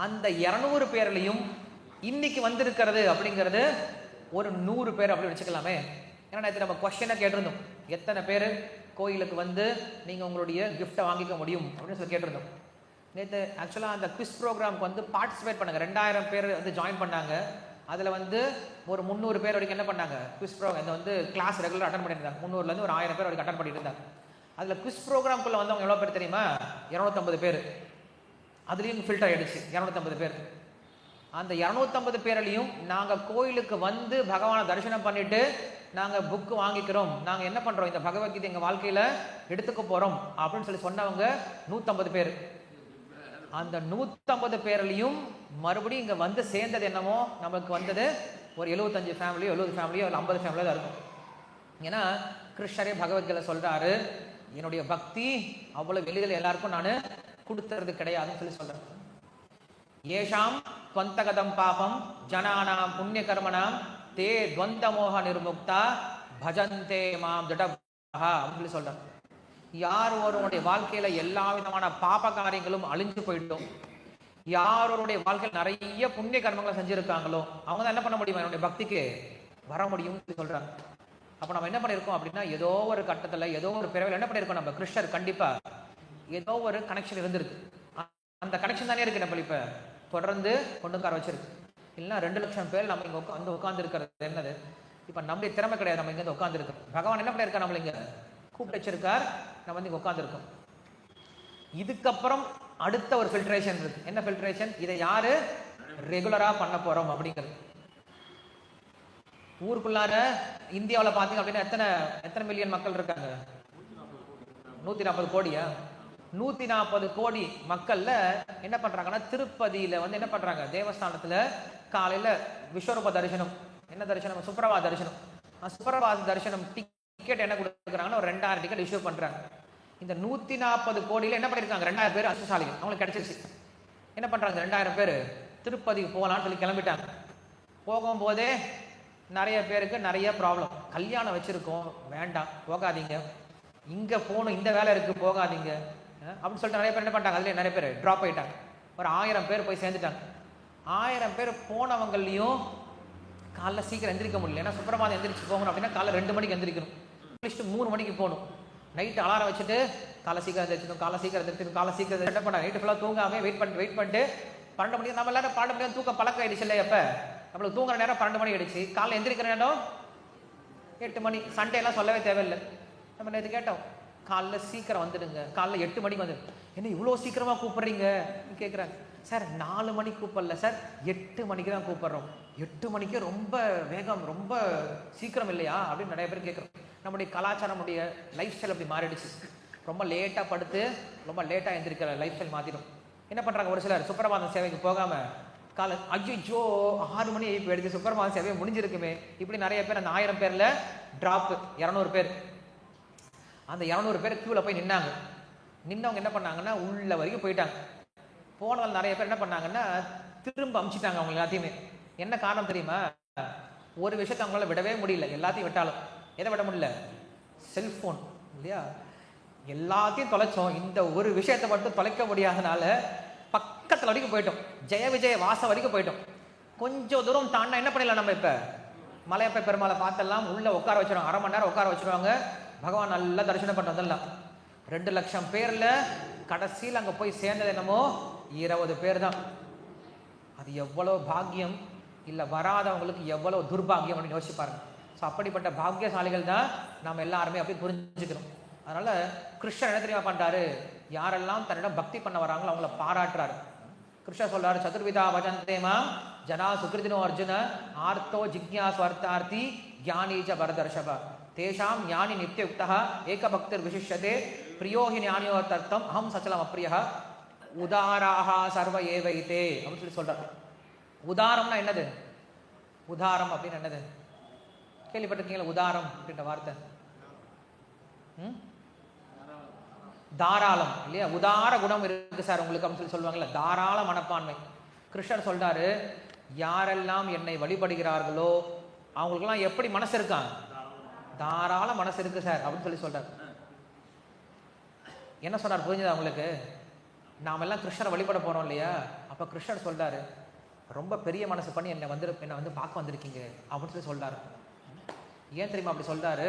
அந்த 200 பேர்லையும் இன்னைக்கு வந்திருக்கிறது அப்படிங்கிறது ஒரு 100 பேர் அப்படி வச்சுக்கலாமே. ஏன்னா நேற்று நம்ம கொஸ்டினை கேட்டிருந்தோம், எத்தனை பேர் கோயிலுக்கு வந்து நீங்கள் உங்களுடைய கிஃப்டை வாங்கிக்க முடியும் அப்படின்னு சொல்லி கேட்டிருந்தோம். நேற்று ஆக்சுவலாக அந்த குவிஸ் ப்ரோக்ராமுக்கு வந்து பார்ட்டிசிபேட் பண்ணாங்க. 2000 பேர் வந்து ஜாயின் பண்ணாங்க. அதில் வந்து ஒரு 300 பேர் வரைக்கும் என்ன பண்ணாங்க, குவிஸ் ப்ரோக்ராம் இந்த வந்து கிளாஸ் ரெகுலராக அட்டன் பண்ணியிருந்தாங்க. 300லேருந்து ஒரு 1000 பேர் வரைக்கும் அட்டன் பண்ணிட்டு இருந்தாங்க. அதில் குவிஸ் ப்ரோக்ராம்குள்ளே வந்தவங்க எவ்வளோ பேர் தெரியுமா? 250 பேர். அதுலேயும் ஃபில்டர் ஆகிடுச்சு 250 பேர். அந்த 250 பேர்லையும் நாங்கள் கோயிலுக்கு வந்து பகவானை தரிசனம் பண்ணிட்டு நாங்கள் புக்கு வாங்கிக்கிறோம், நாங்கள் என்ன பண்ணுறோம், இந்த பகவத்கீதை எங்கள் வாழ்க்கையில் எடுத்துக்க போகிறோம் அப்படின்னு சொல்லி சொன்னவங்க 150 பேர். அந்த 150 பேர்லையும் மறுபடியும் இங்கே வந்து சேர்ந்தது என்னமோ நமக்கு வந்தது ஒரு 75 ஃபேமிலியோ 70 ஃபேமிலியோ இல்லை 50 ஃபேமிலியோ தான் இருக்கும். ஏன்னா கிருஷ்ணரே பகவத்கீதை சொல்கிறாரு, என்னுடைய பக்தி அவ்வளோ வெளியில் எல்லாருக்கும் நான் கொடுத்துறது கிடையாதுன்னு சொல்லி சொல்கிறேன். ஏஷாம் துவந்தகதம் பாபம் ஜனானாம் புண்ணிய கர்மனாம் தே துவந்த மோக நிர்முக்தா பஜந்தே மாம் ஜடபஹா அப்படின்னு சொல்றாங்க. யார் ஒருவருடைய வாழ்க்கையில எல்லா விதமான பாப காரியங்களும் அழிஞ்சு போயிட்டோம், யாரோருடைய வாழ்க்கையில் நிறைய புண்ணிய கர்மங்களை செஞ்சிருக்காங்களோ அவங்க தான் என்ன பண்ண முடியுமா, என்னுடைய பக்திக்கு வர முடியும்னு சொல்றாங்க. அப்போ நம்ம என்ன பண்ணியிருக்கோம் அப்படின்னா, ஏதோ ஒரு கட்டத்தில் ஏதோ ஒரு பிறவில் என்ன பண்ணியிருக்கோம், நம்ம கிறிஸ்டர் கண்டிப்பா ஏதோ ஒரு கனெக்ஷன் இருந்திருக்கு. அந்த கனெக்ஷன் தானே இருக்கு நம்ம இப்ப தொடர்ந்து கொண்டு உட்கார வச்சிருக்கு. இல்லைன்னா 2 லட்சம் பேர் நம்ம இங்க வந்து உட்கார்ந்து இருக்கிறது என்னது, இப்ப நம்முடைய திறமை கிடையாது. நம்ம இங்க உட்கார்ந்து இருக்கோம். பகவான் என்ன பண்ணியிருக்கா, நம்மள இங்க கூப்பிட்டு வச்சிருக்கார். நம்ம வந்து இங்க உட்கார்ந்து இருக்கோம். இதுக்கப்புறம் அடுத்த ஒரு ஃபில்ட்ரேஷன் இருக்கு. என்ன ஃபில்ட்ரேஷன்? இதை யாரு ரெகுலரா பண்ண போறோம் அப்படிங்கிறது. ஊருக்குள்ளார இந்தியாவில் பார்த்தீங்க அப்படின்னா எத்தனை மில்லியன் மக்கள் இருக்காங்க? 140 கோடியா? 140 கோடி மக்கள்ல என்ன பண்றாங்கன்னா, திருப்பதியில வந்து என்ன பண்றாங்க, தேவஸ்தானத்துல காலையில விஸ்வரூப தரிசனம், என்ன தரிசனம், சுப்ரபாத தரிசனம். சுப்ரபாத தரிசனம் டிக்கெட் என்ன கொடுக்குறாங்கன்னா, ஒரு 2000 டிக்கெட் இஷ்யூ பண்றாங்க. இந்த 140 கோடியில என்ன பண்ணிருக்காங்க, 2000 பேர் அதிர்ஷ்டசாலிகள், அவங்களுக்கு கிடைச்சிருச்சு. என்ன பண்றாங்க, 2000 பேர் திருப்பதிக்கு போகலான்னு சொல்லி கிளம்பிட்டாங்க. போகும்போதே நிறைய பேருக்கு நிறைய ப்ராப்ளம். கல்யாணம் வச்சிருக்கோம், வேண்டாம் போகாதீங்க, இங்க போகணும், இந்த வேலை இருக்கு போகாதீங்க அப்படின்னு சொல்லிட்டு நிறைய பேர் என்ன பண்ணிட்டாங்க, அதுல நிறைய பேர் ட்ராப் ஆயிட்டாங்க. ஒரு 1000 பேர் போய் சேர்ந்துட்டாங்க. 1000 பேர் போனவங்களையும் காலைல சீக்கிரம் எந்திரிக்க முடியல. ஏன்னா சுப்பிரபாதம் எந்திரிச்சு போகணும் அப்படின்னா காலைல 2 மணிக்கு எந்திரிக்கணும், 3 மணிக்கு போகணும். நைட்டு அலாரம் வச்சுட்டு காலை சீக்கிரம் எந்திரிச்சிடும், காலை சீக்கிரம் எந்திரிச்சிடும், காலை சீக்கிரம் என்ன பண்ணாங்க, நைட்டு ஃபுல்லாக தூங்காமே வெயிட் பண்ணிட்டு 12 மணிக்கு நம்ம எல்லாரும் 12 மணி தூக்கம் பழக்கம் ஆயிடுச்சு இல்லையா? எப்போ நம்மளுக்கு தூங்குற நேரம் 12 மணி ஆயிடுச்சு, காலைல எந்திரிக்கிற நேரம் 8 மணி. சண்டே எல்லாம் சொல்லவே தேவையில்லை. நம்ம நேற்று கேட்டோம், காலைல சீக்கிரம் வந்துடுங்க, காலைல 8 மணிக்கு வந்துடு. என்ன இவ்வளோ சீக்கிரமா கூப்பிடுறீங்க கேட்குறாங்க. சார் 4 மணிக்கு கூப்பிடல சார், 8 மணிக்கு தான் கூப்பிடுறோம். 8 மணிக்கு ரொம்ப வேகம், ரொம்ப சீக்கிரம் இல்லையா அப்படின்னு நிறைய பேர் கேட்குறோம். நம்முடைய கலாச்சாரம், நம்முடைய லைஃப் ஸ்டைல் அப்படி மாறிடுச்சு. ரொம்ப லேட்டாக படுத்து ரொம்ப லேட்டாக எந்திரிக்கிற லைஃப் ஸ்டைல் மாற்றிடும். என்ன பண்ணுறாங்க, ஒரு சிலர் சுப்பிரபாதம் சேவைக்கு போகாம காலை ஐயோ 6 மணி இப்போ எடுத்து சுப்பிரபாதம் சேவை முடிஞ்சிருக்குமே, இப்படி நிறைய பேர் அந்த 1000 பேர்ல டிராப் 200 பேர். அந்த 200 பேர் கியூவில் போய் நின்னாங்க. நின்னவங்க என்ன பண்ணாங்கன்னா உள்ள வரைக்கும் போயிட்டாங்க. போனவங்க நிறைய பேர் என்ன பண்ணாங்கன்னா திரும்ப அமிச்சிட்டாங்க அவங்க எல்லாத்தையுமே. என்ன காரணம் தெரியுமா? ஒரு விஷயத்தை அவங்களால விடவே முடியல. எல்லாத்தையும் விட்டாலும் எதை விட முடியல? செல்போன் இல்லையா? எல்லாத்தையும் தொலைச்சோம், இந்த ஒரு விஷயத்தை மட்டும் தொலைக்க முடியாதனால பக்கத்தில் வரைக்கும் போயிட்டோம், ஜெய விஜய வாசம் வரைக்கும் போயிட்டோம். கொஞ்சம் தூரம் தாண்டா என்ன பண்ணிடலாம், நம்ம இப்போ மலையப்ப பெருமாளை பார்த்தெல்லாம் உள்ள உட்கார வச்சிருவாங்க, 1/2 மணி நேரம் உட்கார வச்சிருவாங்க. பகவான் நல்லா தரிசனம் பண்ண வந்துடலாம். 2 லட்சம் பேர்ல கடைசியில் அங்கே போய் சேர்ந்தது என்னமோ 20 பேர் தான். அது எவ்வளோ பாக்கியம், இல்லை வராதவங்களுக்கு எவ்வளோ துர்பாகியம் அப்படின்னு யோசிச்சு பாருங்க. ஸோ அப்படிப்பட்ட பாக்கியசாலிகள் தான் நாம் எல்லாருமே அப்படி புரிஞ்சுக்கணும். அதனால கிருஷ்ணர் என்ன தெரியுமா பண்றாரு, யாரெல்லாம் தன்னிடம் பக்தி பண்ண வராங்களோ அவங்கள பாராட்டுறாரு. கிருஷ்ணர் சொல்றாரு, சதுர்விதா பஜந்தேமா ஜனா சுகிருதினோ அர்ஜுன ஆர்த்தோ ஜிக்ஞாஸ்வர்த்தார்த்தி ஞானீச்ச பரதர்ஷப தேஷாம் ஞானி நித்தியுக்தா ஏக பக்தர் விசிஷ்யதே பிரியோஹி ஞானியோ தர்த்தம் அஹம் சச்சலம் அப்ரியா உதாராஹா சர்வ ஏவைத்தே அப்படின்னு சொல்லி சொல்றாரு. உதாரம்னா என்னது? உதாரம் அப்படின்னு என்னது கேள்விப்பட்டிருக்கீங்களா? உதாரம் அப்படின்ற வார்த்தை தாராளம் இல்லையா? உதார குணம் இருக்கு சார் உங்களுக்கு அப்படின்னு சொல்லி சொல்லுவாங்கல்ல, தாராள மனப்பான்மை. கிருஷ்ணர் சொல்றாரு, யாரெல்லாம் என்னை வழிபடுகிறார்களோ அவங்களுக்கெல்லாம் எப்படி மனசு இருக்கான்? தாராள மனசு இருக்கு சார் அப்படின்னு சொல்லி சொல்றாரு. என்ன சொன்னார் புரிஞ்சுதா உங்களுக்கு? நாம எல்லாம் கிருஷ்ணரை வழிபட போறோம் இல்லையா? அப்ப கிருஷ்ணர் சொல்றாரு, ரொம்ப பெரிய மனசு பண்ணி என்னை வந்து பார்க்க வந்திருக்கீங்க அப்படின்னு சொல்லி சொல்றாரு. ஏன் தெரியுமா அப்படி சொல்றாரு?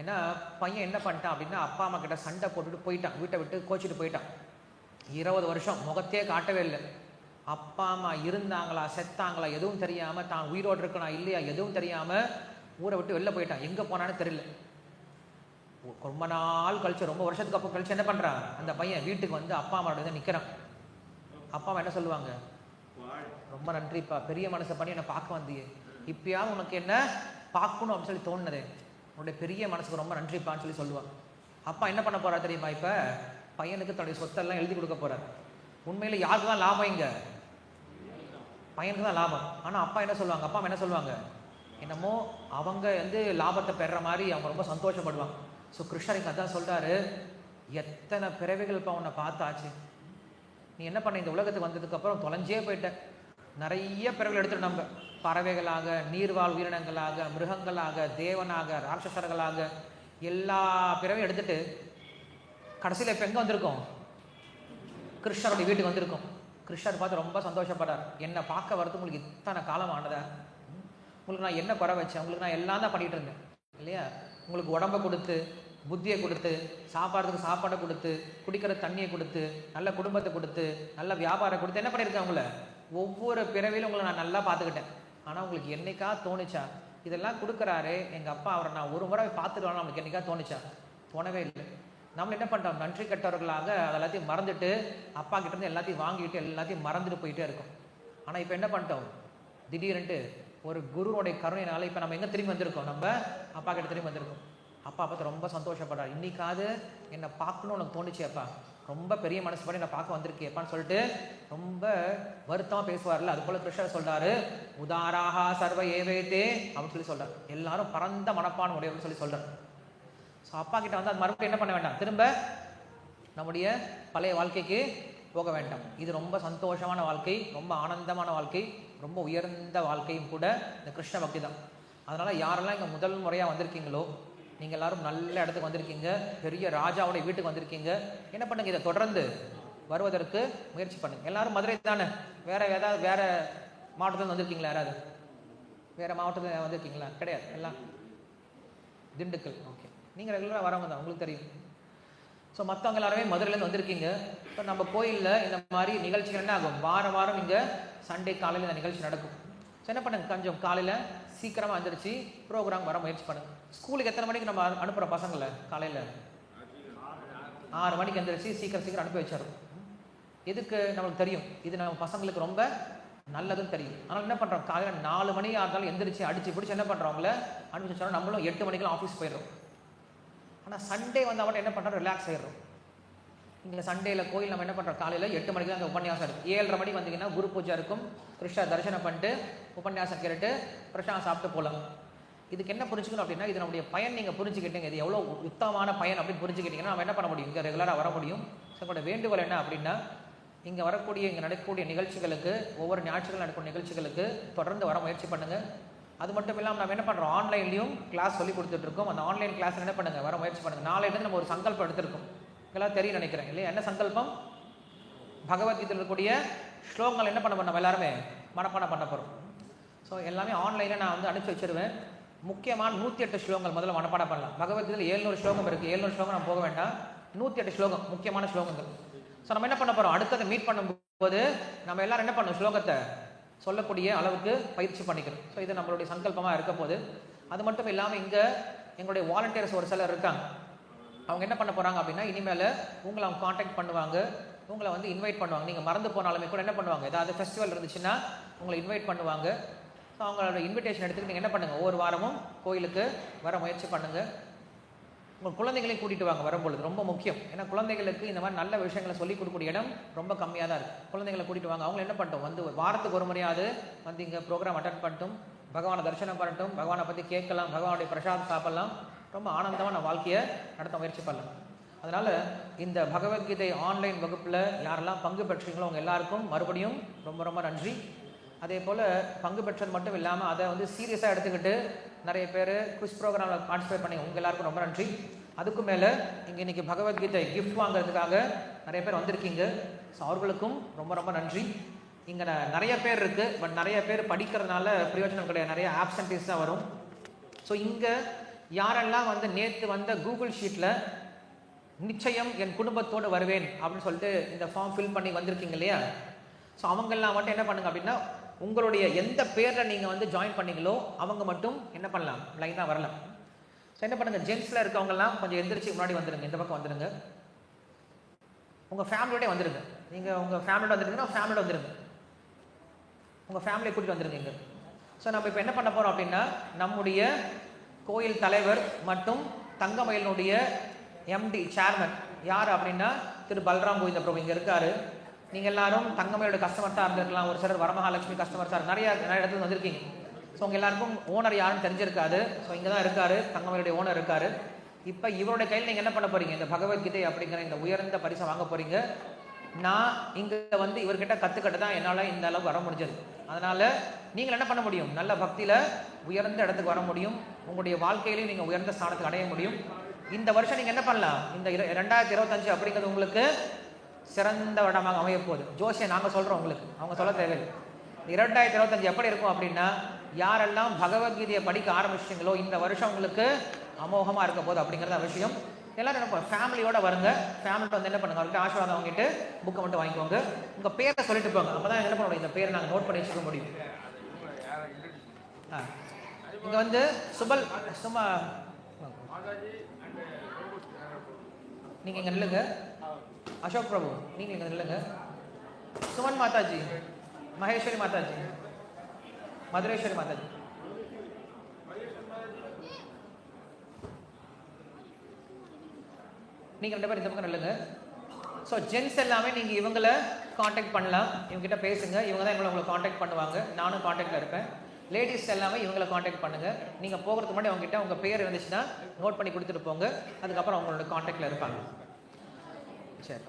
ஏன்னா பையன் என்ன பண்ணிட்டான் அப்படின்னா, அப்பா அம்மா கிட்ட சண்டை போட்டுட்டு போயிட்டான், வீட்டை விட்டு கோச்சிட்டு போயிட்டான். 20 வருஷம் முகத்தையே காட்டவே இல்லை. அப்பா அம்மா இருந்தாங்களா செத்தாங்களா எதுவும் தெரியாம, தான் உயிரோடு இருக்கனா இல்லையா எதுவும் தெரியாம ஊரை விட்டு வெளில போயிட்டான். எங்க போனான்னு தெரியல. ரொம்ப நாள் கழிச்சு, ரொம்ப வருஷத்துக்கு அப்புறம் கழிச்சு என்ன பண்றான், அந்த பையன் வீட்டுக்கு வந்து அப்பா அம்மாவோட வந்து நிக்கிறான். அப்பா அம்மா என்ன சொல்லுவாங்க, ரொம்ப நன்றிப்பா, பெரிய மனசை பண்ணி என்னை பார்க்க வந்தியே, இப்பயாவது உனக்கு என்ன பார்க்கணும் அப்படின்னு சொல்லி தோணுனதே, உன்னுடைய பெரிய மனசுக்கு ரொம்ப நன்றிப்பான்னு சொல்லி சொல்லுவாங்க. அப்பா என்ன பண்ண போறாரு தெரியுமா? இப்ப பையனுக்கு தன்னுடைய சொத்தெல்லாம் எழுதி கொடுக்க போறாரு. உண்மையில யாருக்கு தான் லாபம்? இங்க பையனுக்கு தான் லாபம். ஆனா அப்பா என்ன சொல்லுவாங்க, அப்பா என்ன சொல்லுவாங்க, என்னமோ அவங்க வந்து லாபத்தை பெற மாதிரி அவங்க ரொம்ப சந்தோஷப்படுவாங்க. ஸோ கிருஷ்ணர் இங்க அதான் சொல்றாரு, எத்தனை பிறவைகள் இப்போ உன்னை பார்த்தாச்சு, நீ என்ன பண்ண, இந்த உலகத்துக்கு வந்ததுக்கு அப்புறம் தொலைஞ்சே போயிட்ட. நிறைய பிறவைகள் எடுத்துட்டு நம்ம பறவைகளாக, நீர்வாழ் உயிரினங்களாக, மிருகங்களாக, தேவனாக, ராட்சசர்களாக எல்லா பிறவையும் எடுத்துட்டு கடைசியில் இப்போ எங்கே வந்திருக்கோம்? கிருஷ்ணருடைய வீட்டுக்கு வந்திருக்கோம். கிருஷ்ணர் பார்த்து ரொம்ப சந்தோஷப்படுறார். என்னை பார்க்க வரது உங்களுக்கு இத்தனை காலம் ஆனதா? உங்களுக்கு நான் என்ன குறை வச்சேன்? உங்களுக்கு நான் எல்லாம் தான் பண்ணிகிட்டு இருந்தேன் இல்லையா? உங்களுக்கு உடம்பை கொடுத்து, புத்தியை கொடுத்து, சாப்பாடுறதுக்கு சாப்பாடை கொடுத்து, குடிக்கிற தண்ணியை கொடுத்து, நல்ல குடும்பத்தை கொடுத்து, நல்ல வியாபாரம் கொடுத்து என்ன பண்ணியிருக்கேன்? உங்களை ஒவ்வொரு பிறவிலும் உங்களை நான் நல்லா பார்த்துக்கிட்டேன். ஆனால் உங்களுக்கு என்னைக்கா தோணுச்சா இதெல்லாம் கொடுக்குறாரு எங்கள் அப்பா, அவரை நான் ஒரு முறை பார்த்துட்டு வரலாம், நம்மளுக்கு என்னைக்கா தோணுச்சா? தோணவே இல்லை. நம்ம என்ன பண்ணுறோம்? நன்றி கெட்டவர்களாக அதெல்லாத்தையும் மறந்துட்டு, அப்பா கிட்டேருந்து எல்லாத்தையும் வாங்கிட்டு எல்லாத்தையும் மறந்துட்டு போயிட்டே இருக்கோம். ஆனால் இப்போ என்ன பண்ணிட்டோம்? திடீர்னுட்டு ஒரு குருவோடைய கருணையினால இப்போ நம்ம எங்கே திரும்பி வந்திருக்கோம்? நம்ம அப்பா கிட்ட திரும்பி வந்திருக்கோம். அப்பா பார்த்து ரொம்ப சந்தோஷப்படுறாரு. இன்னைக்காவது என்னை பார்க்கணும்னு உனக்கு தோணுச்சு அப்பா, ரொம்ப பெரிய மனசு பண்ணி என்னை பார்க்க வந்திருக்கேப்பான்னு சொல்லிட்டு ரொம்ப வருத்தமாக பேசுவார்ல, அது போல கிருஷ்ணர் சொல்றாரு, உதாராகா சர்வ ஏவேதே அப்படின்னு சொல்லி சொல்றாரு. எல்லாரும் பரந்த மனப்பான உடையவர்னு சொல்லி சொல்றாரு. ஸோ அப்பா கிட்ட வந்து அது மறுபடியும் என்ன பண்ண வேண்டாம், திரும்ப நம்முடைய பழைய வாழ்க்கைக்கு போக வேண்டாம். இது ரொம்ப சந்தோஷமான வாழ்க்கை, ரொம்ப ஆனந்தமான வாழ்க்கை, ரொம்ப உயர்ந்த வாழ்க்கையும் கூட இந்த கிருஷ்ண பக்தி தான். அதனால யாரெல்லாம் இங்கே முதல் முறையாக வந்திருக்கீங்களோ, நீங்கள் எல்லாரும் நல்ல இடத்துக்கு வந்திருக்கீங்க, பெரிய ராஜாவுடைய வீட்டுக்கு வந்திருக்கீங்க. என்ன பண்ணுங்க, இதை தொடர்ந்து வருவதற்கு முயற்சி பண்ணுங்க. எல்லாரும் மதுரை தானே? வேற ஏதாவது வேற மாவட்டத்தில் வந்திருக்கீங்களா? யாராவது வேற மாவட்டத்தில் வந்திருக்கீங்களா? கிடையாது, எல்லாம் திண்டுக்கல். ஓகே, நீங்கள் ரெகுலராக வரவங்க தான், உங்களுக்கு தெரியும். ஸோ மற்றவங்க எல்லாருமே மதுரையிலேருந்து வந்திருக்கீங்க. இப்போ நம்ம கோயிலில் இந்த மாதிரி நிகழ்ச்சிகள் என்ன ஆகும், வாரம் வாரம் இங்கே சண்டே காலையில் இந்த நிகழ்ச்சி நடக்கும். ஸோ என்ன பண்ணுங்க, கொஞ்சம் காலையில் சீக்கிரமாக வந்துருச்சு ப்ரோக்ராம் வர முயற்சி பண்ணுங்க. ஸ்கூலுக்கு எத்தனை மணிக்கு நம்ம அனுப்புகிற பசங்களை? காலையில் 6 மணிக்கு வந்துருச்சு, சீக்கிரம் அனுப்பி வச்சிடும். எதுக்கு? நம்மளுக்கு தெரியும் இது நம்ம பசங்களுக்கு ரொம்ப நல்லதுன்னு தெரியும். ஆனால் என்ன பண்ணுறோம், காலையில் 4 மணி ஆனாலும் எந்திரிச்சு அடிச்சு பிடிச்சி என்ன பண்ணுறவங்கள அனுப்பி வச்சோம். நம்மளும் 8 மணிக்கெல்லாம் ஆஃபீஸ் போயிடுறோம். ஆனால் சண்டே வந்து அவன் என்ன பண்ணுறோம், ரிலாக்ஸ் ஆகிடுறோம். இங்கே சண்டேயில் கோயில் நம்ம என்ன பண்ணுறோம், காலையில் 8 மணிக்கு தான் அந்த உபன்யாசம் இருக்குது. 7:30 மணிக்கு வந்தீங்கன்னா குரு பூஜை இருக்கும், கிருஷ்ண தரிசனம் பண்ணிட்டு உபன்யாசம் கேட்டுட்டு பிரசாதம் சாப்பிட்டு போகலாம். இதுக்கு என்ன புரிஞ்சுக்கணும் அப்படின்னா, இது நம்முடைய பயன் நீங்கள் புரிஞ்சுக்கிட்டீங்க, இது எவ்வளோ உத்தமமான பயன் அப்படின்னு புரிஞ்சுக்கிட்டீங்கன்னா நம்ம என்ன பண்ண முடியும், இங்கே ரெகுலராக வர முடியும். ஸோ என்னோட வேண்டுகோள் என்ன அப்படின்னா, இங்கே வரக்கூடிய இங்கே நடக்கக்கூடிய நிகழ்ச்சிகளுக்கு, ஒவ்வொரு ஞாயிற்றுக்கிழமை நடக்கக்கூடிய நிகழ்ச்சிகளுக்கு தொடர்ந்து வர முயற்சி பண்ணுங்கள். அது மட்டும் இல்லாமல் நம்ம என்ன பண்ணுறோம், ஆன்லைன்லையும் கிளாஸ் சொல்லி கொடுத்துட்ருக்கோம். அந்த ஆன்லைன் கிளாஸ் என்ன பண்ணுங்கள், வர முயற்சி பண்ணுங்கள். நாளையிலேருந்து நம்ம ஒரு சங்கல்பம் எடுத்திருக்கோம், இதெல்லாம் தெரியும் நினைக்கிறேன் இல்லையா? என்ன சங்கல்பம்? பகவத்கீதையில் இருக்கக்கூடிய ஸ்லோகங்கள் என்ன பண்ண நம்ம எல்லாருமே மனப்பாடம் பண்ண போகிறோம். ஸோ எல்லாமே ஆன்லைனில் நான் வந்து அனுப்பிச்சி வச்சிருவேன். முக்கியமான 108 ஸ்லோகங்கள் முதல்ல மனப்பாடம் பண்ணலாம். பகவத்கீதையில் 700 ஸ்லோகம் இருக்குது, 700 ஸ்லோகம் நம்ம போக வேண்டாம், 108 ஸ்லோகம் முக்கியமான ஸ்லோகங்கள். ஸோ நம்ம என்ன பண்ண போகிறோம், அடுத்ததை மீட் பண்ணும்போது நம்ம எல்லாரும் என்ன பண்ணணும், ஸ்லோகத்தை சொல்லக்கூடிய அளவுக்கு பயிற்சி பண்ணிக்கணும். ஸோ இது நம்மளுடைய சங்கல்பமாக இருக்க போது. அது மட்டும் இல்லாமல் இங்கே எங்களுடைய வாலண்டியர்ஸ் ஒரு சிலர் இருக்காங்க. அவங்க என்ன பண்ண போகிறாங்க அப்படின்னா, இனிமேல் உங்களை அவங்க காண்டாக்ட் பண்ணுவாங்க, உங்களை வந்து இன்வைட் பண்ணுவாங்க. நீங்கள் மறந்து போனாலுமே கூட என்ன பண்ணுவாங்க, ஏதாவது ஃபெஸ்டிவல் இருந்துச்சுன்னா உங்களை இன்வைட் பண்ணுவாங்க. ஸோ அவங்களோட இன்விடேஷன் எடுத்துக்கிட்டு நீங்கள் என்ன பண்ணுங்கள், ஒவ்வொரு வாரமும் கோயிலுக்கு வர முயற்சி பண்ணுங்கள். உங்கள் குழந்தைகளையும் கூட்டிகிட்டு வாங்க வரும்பொழுது, ரொம்ப முக்கியம். ஏன்னா குழந்தைகளுக்கு இந்த மாதிரி நல்ல விஷயங்களை சொல்லிக் கொடுக்கக்கூடிய இடம் ரொம்ப கம்மியாக தான் இருக்குது. குழந்தைகளை கூட்டிகிட்டு வாங்க. அவங்க என்ன பண்ணிட்டோம், வந்து வாரத்துக்கு ஒரு முறையாவது வந்து இங்கே ப்ரோக்ராம் அட்டன் பண்ணிட்டும், பகவானை தரிசனம் பண்ணட்டும், பகவானை பற்றி கேட்கலாம், பகவானுடைய பிரசாதம் சாப்பிடலாம், ரொம்ப ஆனந்தமான வாழ்க்கையை நடத்த முயற்சி பண்ணலாம். அதனால் இந்த பகவத்கீதை ஆன்லைன் வகுப்பில் யாரெல்லாம் பங்கு பெற்றீங்களோ அவங்க எல்லாருக்கும் மறுபடியும் ரொம்ப ரொம்ப நன்றி. அதே போல் பங்கு பெற்றது மட்டும் இல்லாமல் அதை வந்து சீரியஸாக எடுத்துக்கிட்டு நிறைய பேர் குவிஸ் ப்ரோக்ராமில் பார்ட்டிசிபேட் பண்ணி உங்கள் எல்லாருக்கும் ரொம்ப நன்றி. அதுக்கும் மேலே இங்கே இன்றைக்கி பகவத்கீதை கிஃப்ட் வாங்குறதுக்காக நிறைய பேர் வந்திருக்கீங்க. ஸோ அவர்களுக்கும் ரொம்ப ரொம்ப நன்றி. இங்கே நிறைய பேர் இருக்குது, பட் நிறைய பேர் படிக்கிறதுனால பிரயோஜனம் கிடையாது, நிறைய ஆப்சன்டீஸ் தான் வரும். ஸோ இங்கே யாரெல்லாம் வந்து நேற்று வந்த கூகுள் ஷீட்டில் நிச்சயம் என் குடும்பத்தோடு வருவேன் அப்படின்னு சொல்லிட்டு இந்த ஃபார்ம் ஃபில் பண்ணி வந்திருக்கீங்க இல்லையா? ஸோ அவங்கெல்லாம் மட்டும் என்ன பண்ணுங்க அப்படின்னா, உங்களுடைய எந்த பேரில் நீங்கள் வந்து ஜாயின் பண்ணீங்களோ அவங்க மட்டும் என்ன பண்ணலாம், லைனாக வரலாம். ஸோ என்ன பண்ணுங்கள், ஜென்ஸில் இருக்கவங்கெல்லாம் கொஞ்சம் எந்திரிச்சு முன்னாடி வந்துடுங்க, இந்த பக்கம் வந்துடுங்க. உங்கள் ஃபேமிலியோடய வந்துடுங்க. நீங்கள் உங்கள் ஃபேமிலியோட வந்துருங்கன்னா ஃபேமிலியோட வந்துடுங்க, உங்கள் ஃபேமிலியை கூட்டிகிட்டு வந்துடுங்க இங்கே. ஸோ நம்ம இப்போ என்ன பண்ண போகிறோம் அப்படின்னா, நம்முடைய கோயில் தலைவர் மற்றும் தங்கமயிலினுடைய எம்டி சேர்மன் யார் அப்படின்னா திரு பல்ராம் கோவிந்த பிரபு இங்கே இருக்கார். நீங்கள் எல்லாரும் தங்கமயிலோட கஸ்டமர்ஸாக இருந்திருக்கலாம், ஒரு சிலர் வரமகாலட்சுமி கஸ்டமர்ஸாக நிறைய இடத்துல வந்திருக்கீங்க. ஸோ உங்கள் எல்லாருக்கும் ஓனர் யாருன்னு தெரிஞ்சிருக்காது. ஸோ இங்கே தான் இருக்கார், தங்கமயிலுடைய ஓனர் இருக்கார். இப்போ இவருடைய கையில் நீங்கள் என்ன பண்ண போகிறீங்க, இந்த பகவத்கீதை அப்படிங்கிற இந்த உயர்ந்த பரிசை வாங்க போகிறீங்க. நான் இங்கே வந்து இவர்கிட்ட கற்றுக்கிட்டு தான் என்னால் இந்த அளவுக்கு வர முடிஞ்சது. அதனால் நீங்கள் என்ன பண்ண முடியும், நல்ல பக்தியில் உயர்ந்த இடத்துக்கு வர முடியும், உங்களுடைய வாழ்க்கையிலையும் நீங்கள் உயர்ந்த ஸ்தானத்துக்கு அடைய முடியும். இந்த வருஷம் நீங்கள் என்ன பண்ணலாம், இந்த 2025 அப்படிங்கிறது உங்களுக்கு சிறந்த வருடமாக அமைய போகுது. ஜோசியை நாங்கள் சொல்கிறோம் உங்களுக்கு, அவங்க சொல்ல தேவையில்லை. 2025 எப்படி இருக்கும் அப்படின்னா, யாரெல்லாம் பகவத்கீதையை படிக்க ஆரம்பிச்சிங்களோ இந்த வருஷம் உங்களுக்கு அமோகமாக இருக்க போகுது அப்படிங்கிறத விஷயம். எல்லாரும் என்ன ஃபேமிலியோட வருங்க. ஃபேமிலியோட வந்து என்ன பண்ணுங்க, அவர்கிட்ட ஆசீர்வாதம் வாங்கிட்டு புக்கை மட்டும் வாங்கிக்கோங்க. உங்கள் பேரை சொல்லிட்டு போங்க, அப்போ தான் என்ன பண்ண முடியும், இந்த பேரை நாங்கள் நோட் பண்ணி வச்சுக்க முடியும். இங்கே வந்து சுபல் சும்மா நீங்கள் இங்கே நில்லுங்க. அசோக் பிரபு நீங்கள் இங்கே நில்லுங்க. சுமன் மாதாஜி, மகேஸ்வரி மாதாஜி, மதுரேஸ்வரி மாதாஜி. நீங்கள் 2 பேர் இந்த பக்கம் நில்லுங்க. ஸோ ஜென்ஸ் எல்லாமே நீங்கள் இவங்களை காண்டாக்ட் பண்ணலாம், இவங்ககிட்ட பேசுங்க. இவங்க தான் உங்களை காண்டாக்ட் பண்ணுவாங்க, நானும் காண்டாக்டில் இருப்பேன். லேடிஸ் எல்லாமே இவங்களை காண்டாக்ட் பண்ணுங்கள். நீங்கள் போகிறதுக்கு முன்னாடி அவங்ககிட்ட உங்கள் பேர் இருந்துச்சுன்னா நோட் பண்ணி கொடுத்துட்டு போங்க. அதுக்கப்புறம் அவங்களோட காண்டாக்டில் இருப்பாங்க. சரி.